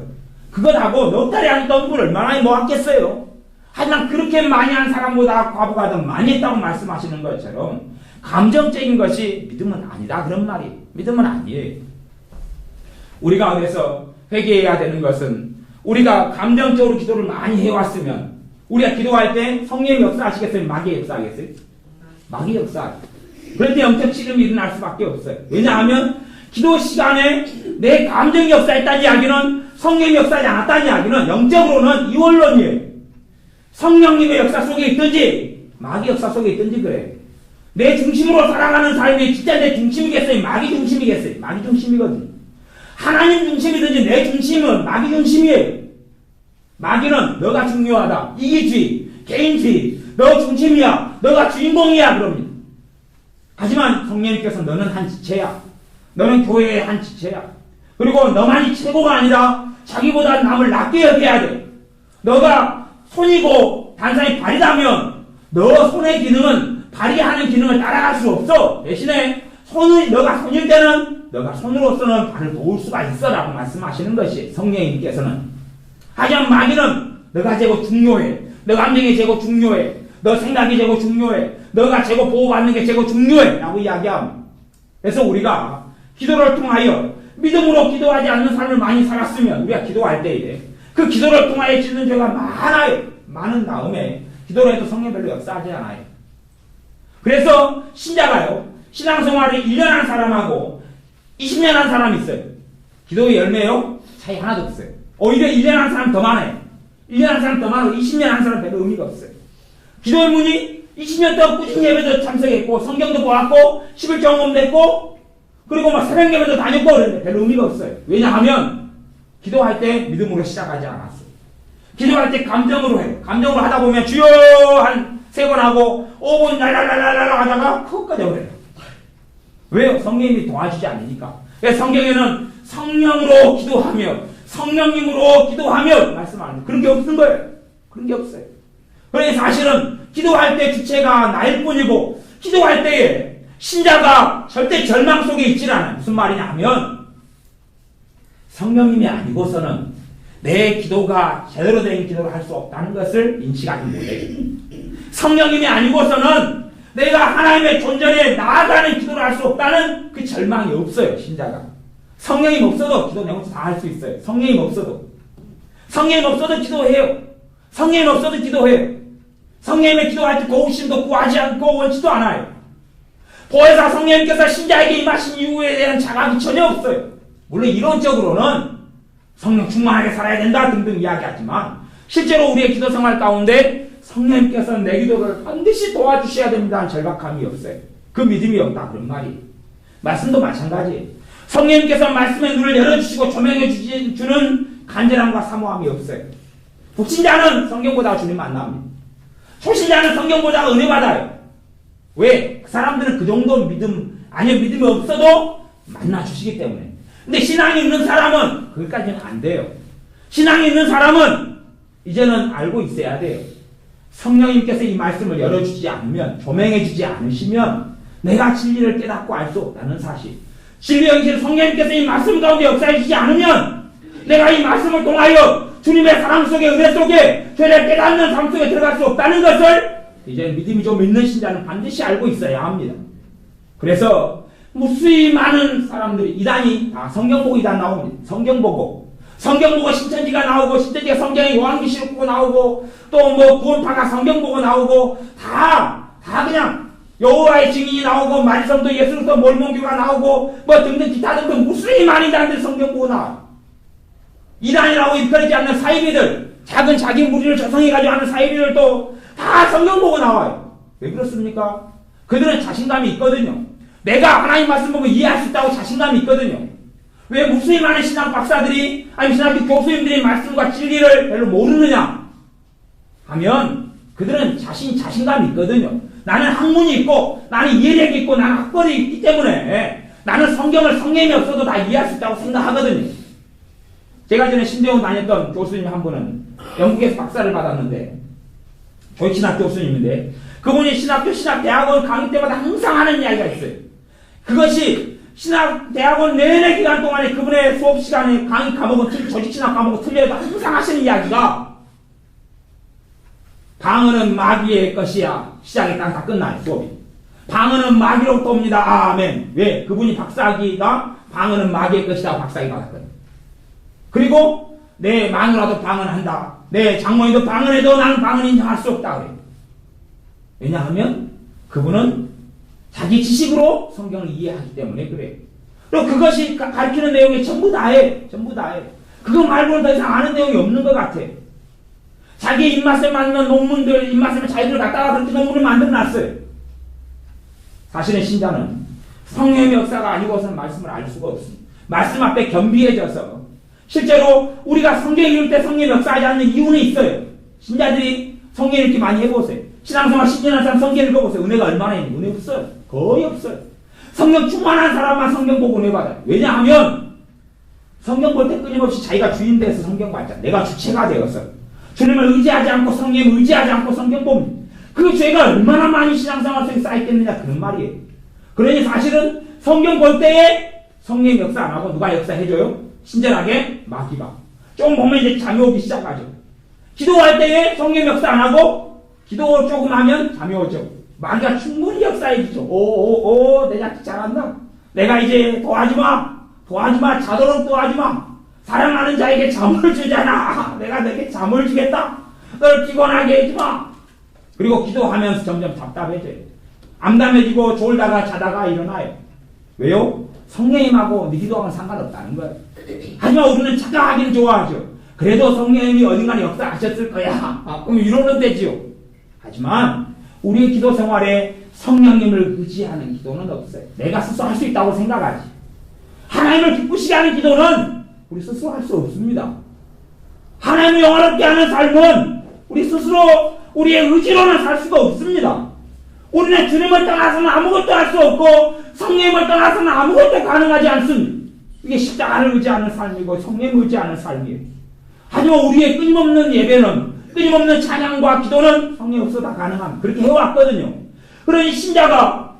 그것하고 넉 달에 한 헌금을 얼마나 많이 모았겠어요. 하지만 그렇게 많이 한 사람보다 과부가 더 많이 했다고 말씀하시는 것처럼 감정적인 것이 믿음은 아니다 그런 말이에요. 믿음은 아니에요. 우리가 그래서 회개해야 되는 것은 우리가 감정적으로 기도를 많이 해왔으면 우리가 기도할 때 성령의 역사하시겠어요? 마귀의 역사하겠어요? 마귀의 역사. 그럴 때 영적 씨름이 일어날 수밖에 없어요. 왜냐하면 기도 시간에 내 감정이 역사했다는 이야기는 성령이 역사하지 않았다는 이야기는 영적으로는 이원론이에요. 성령님의 역사 속에 있든지 마귀 역사 속에 있든지 그래. 내 중심으로 살아가는 삶이 진짜 내 중심이겠어요? 마귀 중심이겠어요? 마귀 중심이거든. 하나님 중심이든지 내 중심은 마귀 중심이에요. 마귀는 너가 중요하다. 이기주의, 개인주의, 너 중심이야. 너가 주인공이야. 그럽니다. 하지만 성령님께서 너는 한 지체야. 너는 교회의 한 지체야. 그리고 너만이 최고가 아니라 자기보다 남을 낮게 여겨야 돼. 너가 손이고 단상이 발이라면 너 손의 기능은 발휘하는 기능을 따라갈 수 없어. 대신에 너가 손일 때는 너가 손으로서는 발을 도울 수가 있어라고 말씀하시는 것이 성령님께서는. 하지만 마귀는 너가 제고 중요해. 너 감정이 제고 중요해. 너 생각이 제고 중요해. 너가 제고 보호받는 게 제고 중요해. 라고 이야기합니다. 그래서 우리가 기도를 통하여 믿음으로 기도하지 않는 삶을 많이 살았으면 우리가 기도할 때에 그 기도를 통하여 짓는 죄가 많아요. 많은 다음에 기도를 해도 성령 별로 역사하지 않아요. 그래서 신자가요. 신앙생활을 1년 한 사람하고 20년 한 사람이 있어요. 기도의 열매요. 차이 하나도 없어요. 오히려 1년 한 사람 더 많아요. 1년 한 사람 더 많고 20년 한 사람 별로 의미가 없어요. 기도의 문이 20년 동안 꾸준히 예배도 참석했고 성경도 보았고 11정음도 했고 그리고 막 새벽 예배도 다녔고 그랬는데 별로 의미가 없어요. 왜냐하면 기도할 때 믿음으로 시작하지 않았어요. 기도할 때 감정으로 해요. 감정으로 하다 보면 주여 한 3번 하고 5분 랄랄랄랄랄 하다가 훅 꺼져버려요. 왜요? 성령님이 도와주지 않으니까. 성경에는 성령으로 기도하며 성령님으로 기도하며 말씀하는 그런 게 없는 거예요. 그런 게 없어요. 그러니까 사실은 기도할 때 주체가 나일 뿐이고 기도할 때에 신자가 절대 절망 속에 있질 않아요. 무슨 말이냐 하면 성령님이 아니고서는 내 기도가 제대로 된 기도를 할 수 없다는 것을 인식하지 못해요. 성령님이 아니고서는 내가 하나님의 존전에 나아가는 기도를 할 수 없다는 그 절망이 없어요. 신자가. 성령님 없어도 기도 내용도 다 할 수 있어요. 성령님 없어도. 성령님 없어도 기도해요. 성령님 없어도 기도해요. 성령님의 기도할 때 고우심도 구하지 않고 원치도 않아요. 보혜사 성령님께서 신자에게 임하신 이유에 대한 자각이 전혀 없어요. 물론 이론적으로는 성령 충만하게 살아야 된다 등등 이야기하지만 실제로 우리의 기도 생활 가운데 성령님께서 내 기도를 반드시 도와주셔야 됩니다는 절박함이 없어요. 그 믿음이 없다 그런 말이에요. 말씀도 마찬가지예요. 성령님께서 말씀의 눈을 열어주시고 조명해 주는 간절함과 사모함이 없어요. 불신자는 성경보다 주님 만납니다. 초신자는 성경보다 은혜 받아요. 왜? 그 사람들은 그 정도 믿음, 아니요 믿음이 없어도 만나 주시기 때문에. 근데 신앙이 있는 사람은 거기까지는 안 돼요. 신앙이 있는 사람은 이제는 알고 있어야 돼요. 성령님께서 이 말씀을 열어주지 않으면, 조명해 주지 않으시면 내가 진리를 깨닫고 알 수 없다는 사실. 진리의 영신 성령님께서 이 말씀 가운데 역사해 주지 않으면 내가 이 말씀을 통하여 주님의 사랑 속에 은혜 속에 죄를 깨닫는 삶 속에 들어갈 수 없다는 것을 이제 믿음이 좀 있는 신자는 반드시 알고 있어야 합니다. 그래서 무수히 많은 사람들이 이단이 다 성경 보고 이단 나옵니다. 성경 보고 신천지가 나오고 신천지가 성경에 요한계시록 보고 나오고 또 뭐 구원파가 성경 보고 나오고 다 그냥 여호와의 증인이 나오고 마리섬도 예수로서 몰몬교가 나오고 뭐 등등 기타 등등 무수히 많은 이단들이 성경 보고 나와요. 이단이라고 일컬지 않는 사이비들, 작은 자기 무리를 조성해가지고 하는 사이비들도 다 성경 보고 나와요. 왜 그렇습니까? 그들은 자신감이 있거든요. 내가 하나님 말씀 보고 이해할 수 있다고 자신감이 있거든요. 왜 무수히 많은 신학 박사들이 아니 신학교 교수님들이 말씀과 진리를 별로 모르느냐 하면 그들은 자신감이 있거든요. 나는 학문이 있고 나는 이해력이 있고 나는 학벌이 있기 때문에 나는 성경을 성령이 없어도 다 이해할 수 있다고 생각하거든요. 제가 전에 신대원 다녔던 교수님 한 분은 영국에서 박사를 받았는데 조이신학 교수님인데 그분이 신학대학원 강의 때마다 항상 하는 이야기가 있어요. 그것이 신학대학원 내내 기간 동안에 그분의 수업 시간에 강의 과목은 조직신학 과목은 틀려도 항상 하시는 이야기가 방언은 마귀의 것이야. 시작이 딱 다 끝나요. 수업이. 방언은 마귀로부터 옵니다. 아멘. 왜? 그분이 박사학위가 방언은 마귀의 것이다. 박사학위 받았거든요. 그리고 내 마누라도 방언한다. 내 장모님도 방언해도 나는 방언 인정할 수 없다. 그래요. 왜냐하면 그분은 자기 지식으로 성경을 이해하기 때문에 그래요. 그리고 그것이 가르치는 내용이 전부 다해. 전부 다해. 그거 말고는 더 이상 아는 내용이 없는 것 같아. 자기 입맛에 맞는 논문들, 입맛에 자기들 갖다가 그렇게 논문을 만들어놨어요. 사실은 신자는 성령의 역사가 아니고서는 말씀을 알 수가 없습니다. 말씀 앞에 겸비해져서 실제로 우리가 성경 읽을 때 성령 역사하지 않는 이유는 있어요. 신자들이 성경 읽기 많이 해보세요. 신앙생활 10년 한 사람 성경 읽어보세요. 은혜가 얼마나 있는지. 은혜 없어요. 거의 없어요. 성령 충만한 사람만 성경 보고 은혜 받아요. 왜냐하면 성경 볼 때 끊임없이 자기가 주인 돼서 성경 받잖아요. 내가 주체가 되어서 주님을 의지하지 않고 성령을 의지하지 않고 성경 봅니다. 그 죄가 얼마나 많이 신앙생활 속에 쌓였겠느냐 그런 말이에요. 그러니 사실은 성경 볼 때에 성령 역사 안 하고 누가 역사해줘요? 친절하게 마귀가. 조금 보면 이제 잠이 오기 시작하죠. 기도할 때에 성령 역사 안 하고 기도 조금 하면 잠이 오죠. 마귀가 충분히 역사해주죠. 내 자식 잘한다. 내가 이제 도와주마. 자도록 도와주마. 사랑하는 자에게 잠을 주잖아. 내가 너에게 잠을 주겠다. 널 피곤하게 해주마. 그리고 기도하면서 점점 답답해져요. 암담해지고 졸다가 자다가 일어나요. 왜요? 성령님하고 네 기도하고는 상관없다는 거예요. 하지만 우리는 착각하기는 좋아하죠. 그래도 성령님이 어딘가에 역사하셨을 거야. 그럼 이러면 되지요. 하지만 우리의 기도 생활에 성령님을 의지하는 기도는 없어요. 내가 스스로 할 수 있다고 생각하지. 하나님을 기쁘시게 하는 기도는 우리 스스로 할 수 없습니다. 하나님을 영화롭게 하는 삶은 우리 스스로 우리의 의지로는 살 수가 없습니다. 우리는 주님을 떠나서는 아무것도 할 수 없고 성령님을 떠나서는 아무것도 가능하지 않습니다. 이게 십자가를 의지하는 삶이고 성령을 의지하는 삶이에요. 하지만 우리의 끊임없는 예배는 끊임없는 찬양과 기도는 성령 없어 다 가능합니다. 그렇게 해왔거든요. 그러니 신자가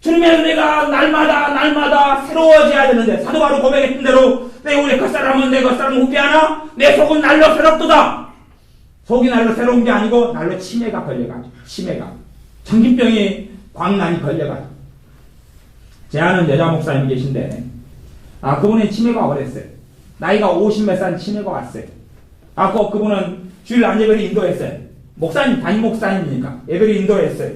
주님의 은혜가 날마다 새로워져야 되는데 사도 바로 고백했던 대로 내 우리 겉사람은 내 겉사람은 후패하나 내 속은 날로 새롭도다. 속이 날로 새로운 게 아니고 날로 치매가 걸려가지고 치매가 정신병이 광난이 걸려가지고 제 아는 여자 목사님이 계신데 그분의 치매가 오랬어요. 나이가 50몇 살 치매가 왔어요. 그분은 주일 안 예배를 인도했어요. 목사님 담임 목사님이니까 예배를 인도했어요.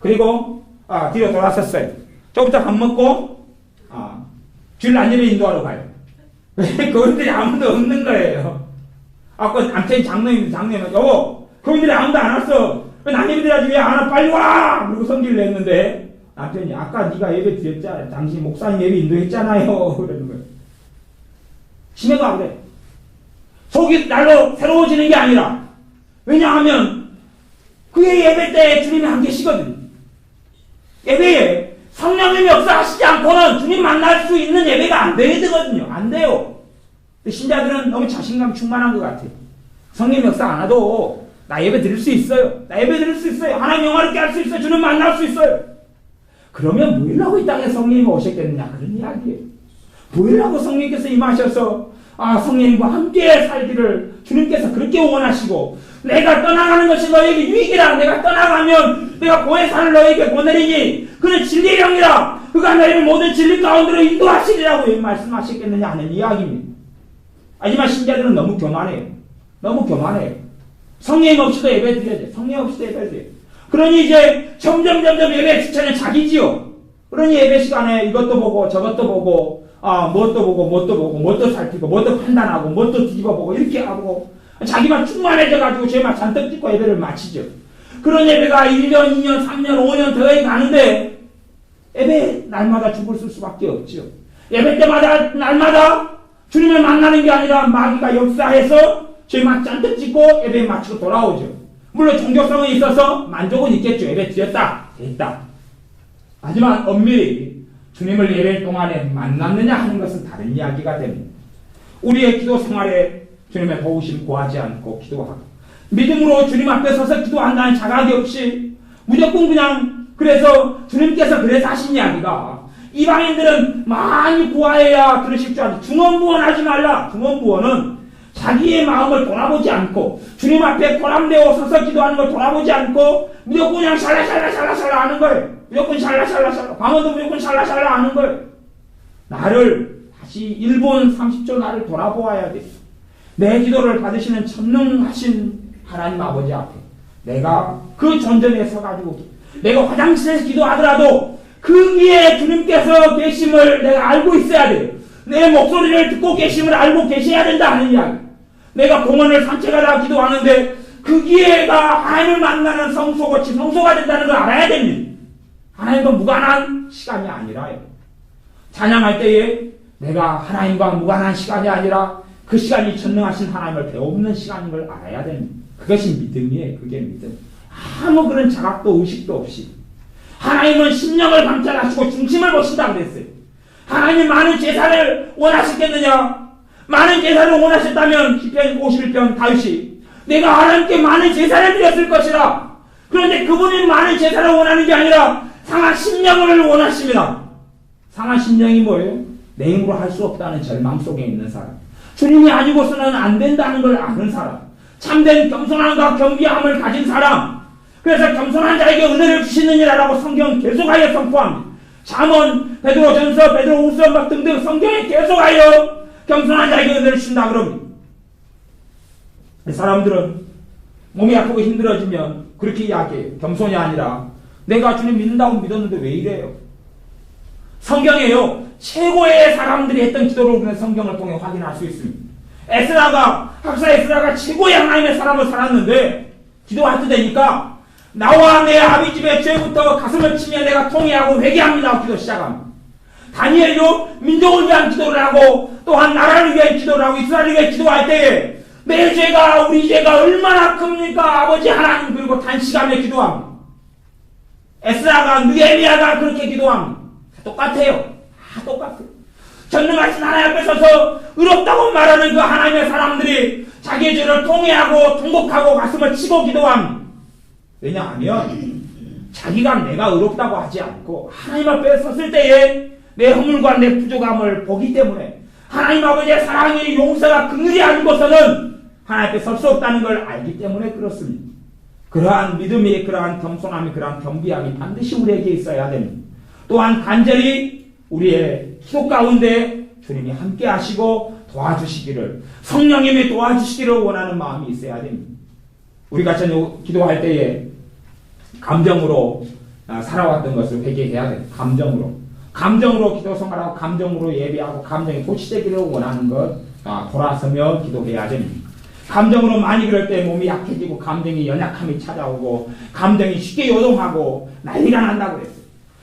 그리고 뒤로 돌아섰어요. 조금부터 밥 먹고 주일 안 예배 인도하러 가요. 그분들이 아무도 없는 거예요. 그 남편이 장로님 여보 그분들이 아무도 안 왔어. 왜 남예배들 아직 왜 안 와? 빨리 와! 그리고 성질을 냈는데 남편이 아까 네가 예배 드렸잖아. 당신 목사님 예배 인도했잖아요. 그러는 거예요. 치매가 그래. 속이 날로 새로워지는 게 아니라 왜냐하면 그의 예배 때 주님이 안 계시거든요. 예배에 성령님이 역사하시지 않고는 주님 만날 수 있는 예배가 안 되거든요. 안 돼요. 신자들은 너무 자신감 충만한 것 같아요. 성령 역사 안 와도 나 예배 드릴 수 있어요. 하나님 영화롭게 할 수 있어요. 주님 만날 수 있어요. 그러면 뭐라고 이 땅에 성령님이 오셨겠느냐 그런 이야기예요. 뭐라고 성령님께서 임하셔서 성령님과 함께 살기를 주님께서 그렇게 원하시고 내가 떠나가는 것이 너에게 유익이라. 내가 떠나가면 내가 보혜사를 너에게 보내리니 그는 진리의 영이라. 그가 너희를 모든 진리 가운데로 인도하시리라고 왜 말씀하셨겠느냐 하는 이야기입니다. 하지만 신자들은 너무 교만해요. 성령 없이도 예배 드려야 돼. 성령 없이도 예배 드려야 돼. 그러니 이제 점점 예배 주체는 자기지요. 그러니 예배 시간에 이것도 보고 저것도 보고 뭣도 살피고 뭣도 판단하고 뭣도 뒤집어보고 이렇게 하고 자기만 충만해져가지고 죄만 잔뜩 짓고 예배를 마치죠. 그런 예배가 1년, 2년, 3년, 5년 더 가는데 예배 날마다 죽을 수밖에 없죠. 예배 때마다 날마다 주님을 만나는 게 아니라 마귀가 역사해서 죄만 잔뜩 짓고 예배 마치고 돌아오죠. 물론 종교성은 있어서 만족은 있겠죠. 예배 드렸다. 됐다. 하지만 엄밀히 주님을 예배 동안에 만났느냐 하는 것은 다른 이야기가 됩니다. 우리의 기도 생활에 주님의 도우심 구하지 않고 기도하고 믿음으로 주님 앞에 서서 기도한다는 자각이 없이 무조건 그냥 그래서 주님께서 그래서 하신 이야기가 이방인들은 많이 구하여야 들으실 줄 아는 중언부언하지 말라. 중언부언은 자기의 마음을 돌아보지 않고 주님 앞에 고람되어 서서 기도하는 걸 돌아보지 않고 무조건 그냥 샬라샬라 하는 거예요. 무조건 샬라샬라 방언도 무조건 샬라샬라 하는 거예요. 나를 다시 1분 30초 나를 돌아보아야 돼. 내 기도를 받으시는 전능하신 하나님 아버지 앞에 내가 그 존전에 서가지고 내가 화장실에서 기도하더라도 거기에 주님께서 계심을 내가 알고 있어야 돼요. 내 목소리를 듣고 계심을 알고 계셔야 된다 하는 이야기. 내가 공원을 산책하다 기도하는데 거기에가 하나님을 만나는 성소같이 성소가 된다는 걸 알아야 됩니다. 하나님과 무관한 시간이 아니라요. 찬양할 때에 내가 하나님과 무관한 시간이 아니라 그 시간이 전능하신 하나님을 배우는 시간인 걸 알아야 됩니다. 그것이 믿음이에요. 그게 믿음. 아무 그런 자각도 의식도 없이 하나님은 심령을 감찰하시고 중심을 보신다 그랬어요. 하나님 많은 제사를 원하셨겠느냐? 많은 제사를 원하셨다면 시편 51편 다윗이 내가 하나님께 많은 제사를 드렸을 것이라. 그런데 그분이 많은 제사를 원하는 게 아니라 상한 심령을 원하십니다. 상한 심령이 뭐예요? 내 힘으로 할 수 없다는 절망 속에 있는 사람. 주님이 아니고서는 안 된다는 걸 아는 사람. 참된 겸손함과 겸비함을 가진 사람. 그래서 겸손한 자에게 은혜를 주시느니라라고 성경은 계속하여 선포합니다. 잠언, 베드로전서, 베드로후서 막 등등 성경에 계속하여 겸손한 자에게 은혜를 주신다 그럽니다. 사람들은 몸이 아프고 힘들어지면 그렇게 이야기해요. 겸손이 아니라 내가 주님 믿는다고 믿었는데 왜 이래요? 성경에요. 최고의 사람들이 했던 기도를 우리는 성경을 통해 확인할 수 있습니다. 학사 에스라가 최고의 하나님의 사람을 살았는데 기도할 때 되니까 나와 내 아비 집의 죄부터 가슴을 치며 내가 통회하고 회개합니다. 기도 시작합니다. 다니엘도 민족을 위한 기도를 하고 또한 나라를 위한 기도를 하고 이스라엘을 위해 기도할 때에 내 죄가 우리 죄가 얼마나 큽니까 아버지 하나님 그리고 단시간에 기도합니다. 에스라가 느헤미야가 그렇게 기도합니다. 똑같아요. 똑같아요. 전능하신 하나님 앞에 서서 의롭다고 말하는 그 하나님의 사람들이 자기의 죄를 통회하고 통곡하고 가슴을 치고 기도합니다. 왜냐하면 자기가 내가 의롭다고 하지 않고 하나님 앞에 섰을 때에 내 허물과 내 부족함을 보기 때문에 하나님 아버지의 사랑이 용서가 긍휼이 아니고서는 하나님 앞에 설 수 없다는 걸 알기 때문에 그렇습니다. 그러한 믿음이 그러한 겸손함이 그러한 겸비함이 반드시 우리에게 있어야 됩니다. 또한 간절히 우리의 기도 가운데 주님이 함께 하시고 도와주시기를 성령님이 도와주시기를 원하는 마음이 있어야 됩니다. 우리가 전혀 기도할 때에 감정으로 살아왔던 것을 회개해야 돼요. 감정으로 기도 생활하고 감정으로 예배하고 감정이 고치되기를 원하는 것 돌아서며 기도해야 됩니다. 감정으로 많이 그럴 때 몸이 약해지고 감정이 연약함이 찾아오고 감정이 쉽게 요동하고 난리가 난다고 그랬어요.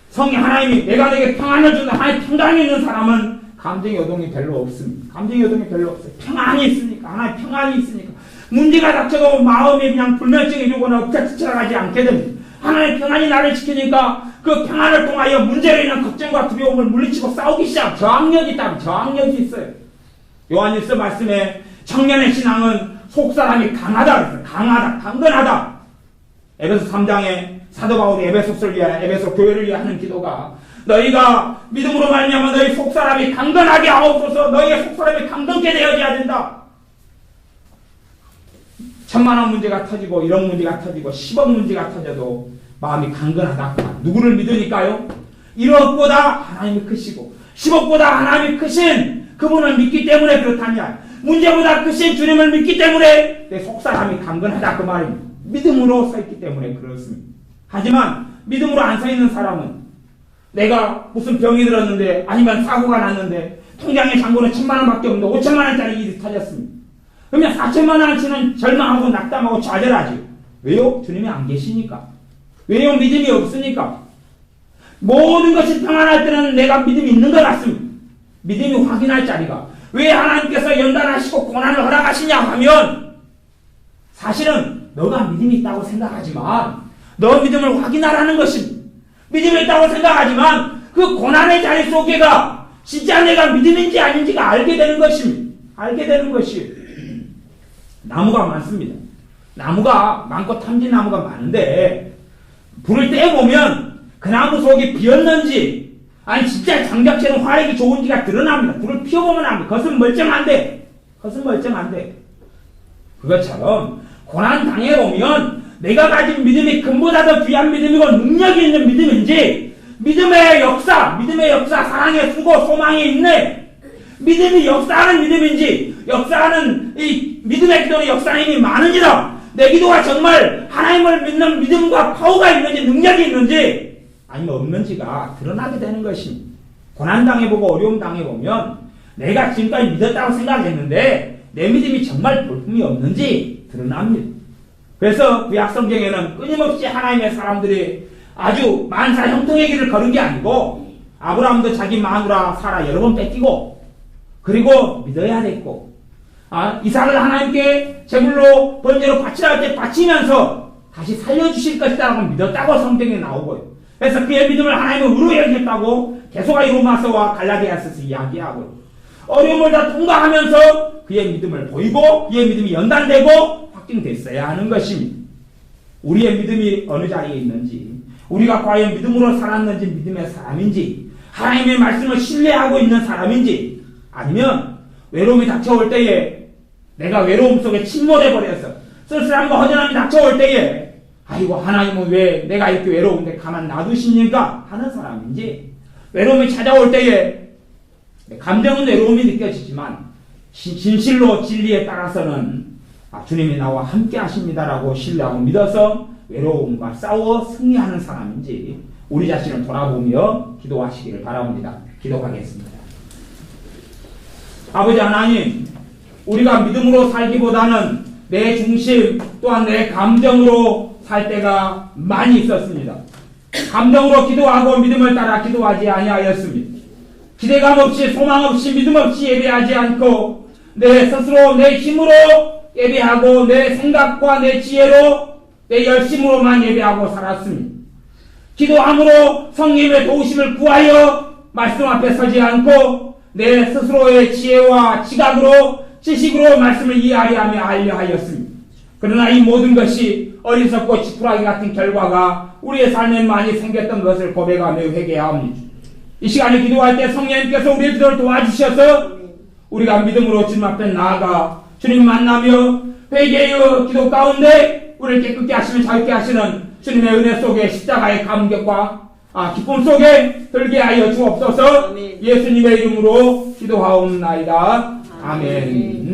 성령 하나님이 내가 내게 평안을 준다. 하나님 평강이 있는 사람은 감정의 요동이 별로 없습니다. 감정의 요동이 별로 없어요. 평안이 있으니까. 하나님 평안이 있으니까. 문제가 닥쳐도 마음이 그냥 불면증이 일고나 엎쳐지쳐가지 않게 됩니다. 하나님의 평안이 나를 지키니까 그 평안을 통하여 문제로 인한 걱정과 두려움을 물리치고 싸우기 시작. 저항력이 있다면 저항력이 있어요. 요한일서 말씀에 청년의 신앙은 속사람이 강하다 그랬어요. 강하다, 강건하다. 에베소 3장에 사도 바울이 에베소서를 위하여 에베소 교회를 위하여 하는 기도가 너희가 믿음으로 말미암아 너희 속사람이 강건하게 하옵소서. 너희의 속사람이 강건케 되어져야 된다. 1000만원 문제가 터지고 1억 문제가 터지고 10억 문제가 터져도 마음이 강건하다. 누구를 믿으니까요? 1억보다 하나님이 크시고 10억보다 하나님이 크신 그분을 믿기 때문에 그렇다냐. 문제보다 크신 주님을 믿기 때문에 내 속사람이 강건하다 그 말입니다. 믿음으로 서 있기 때문에 그렇습니다. 하지만 믿음으로 안 서 있는 사람은 내가 무슨 병이 들었는데 아니면 사고가 났는데 통장의 잔고는 1000만원밖에 없는데 5천만원짜리 일이 터졌습니다. 그러면 4천만원어치는 절망하고 낙담하고 좌절하지. 왜요? 주님이 안 계시니까. 왜요? 믿음이 없으니까. 모든 것이 평안할 때는 내가 믿음이 있는 것 같습니다. 믿음이 확인할 자리가. 왜 하나님께서 연단하시고 고난을 허락하시냐 하면 사실은 너가 믿음이 있다고 생각하지만 너 믿음을 확인하라는 것입니다. 믿음이 있다고 생각하지만 그 고난의 자리 속에가 진짜 내가 믿음인지 아닌지가 알게 되는 것입니다. 알게 되는 것이에요. 나무가 많습니다. 나무가 많고 탐지나무가 많은데 불을 떼보면 그 나무 속이 비었는지 아니 진짜 장작처럼 화력이 좋은지가 드러납니다. 불을 피워보면 압니다. 그것은 멀쩡한데 그것처럼 고난 당해보면 내가 가진 믿음이 금보다 더 귀한 믿음이고 능력이 있는 믿음인지 믿음의 역사 사랑의 수고 소망이 있네 믿음이 역사하는 믿음인지 역사하는 이 믿음의 기도는 역사하는 힘이 많은지라 내 기도가 정말 하나님을 믿는 믿음과 파워가 있는지 능력이 있는지 아니면 없는지가 드러나게 되는 것입니다. 고난당해보고 어려움 당해보면 내가 지금까지 믿었다고 생각했는데 내 믿음이 정말 볼품이 없는지 드러납니다. 그래서 구약성경에는 끊임없이 하나님의 사람들이 아주 만사 형통의 길을 걸은 게 아니고 아브라함도 자기 마누라 사라 여러 번 뺏기고 그리고 믿어야 됐고 이삭을 하나님께 제물로 번제로 바치라 할 때 바치면서 다시 살려주실 것이다라고 믿었다고 성경에 나오고요. 그래서 그의 믿음을 하나님은 의로 여겼다고 계속하여 로마서와 갈라디아서에서 이야기하고요. 어려움을 다 통과하면서 그의 믿음을 보이고 그의 믿음이 연단되고 확증됐어야 하는 것입니다. 우리의 믿음이 어느 자리에 있는지, 우리가 과연 믿음으로 살았는지 믿음의 사람인지, 하나님의 말씀을 신뢰하고 있는 사람인지, 아니면 외로움이 닥쳐올 때에 내가 외로움 속에 침몰해버려서 쓸쓸함과 허전함이 닥쳐올 때에 아이고 하나님은 왜 내가 이렇게 외로운데 가만 놔두십니까? 하는 사람인지, 외로움이 찾아올 때에 감정은 외로움이 느껴지지만 진실로 진리에 따라서는 주님이 나와 함께 하십니다라고 신뢰하고 믿어서 외로움과 싸워 승리하는 사람인지 우리 자신을 돌아보며 기도하시기를 바랍니다. 기도하겠습니다. 아버지 하나님, 우리가 믿음으로 살기보다는 내 중심 또한 내 감정으로 살 때가 많이 있었습니다. 감정으로 기도하고 믿음을 따라 기도하지 아니하였습니다. 기대감 없이 소망 없이 믿음 없이 예배하지 않고 내 스스로 내 힘으로 예배하고 내 생각과 내 지혜로 내 열심으로만 예배하고 살았습니다. 기도함으로 성령의 도우심을 구하여 말씀 앞에 서지 않고 내 스스로의 지혜와 지각으로 지식으로 말씀을 이해하려 하며 알려 하였습니다. 그러나 이 모든 것이 어리석고 지푸라기 같은 결과가 우리의 삶에 많이 생겼던 것을 고백하며 회개하옵니다. 이 시간에 기도할 때 성령님께서 우리의 기도를 도와주셔서 우리가 믿음으로 주님 앞에 나아가 주님 만나며 회개의 기도 가운데 우리를 깨끗게 하시며 자유케 하시는 주님의 은혜 속에 십자가의 감격과 기쁨 속에 들게 하여 주옵소서. 예수님의 이름으로 기도하옵나이다. 아멘.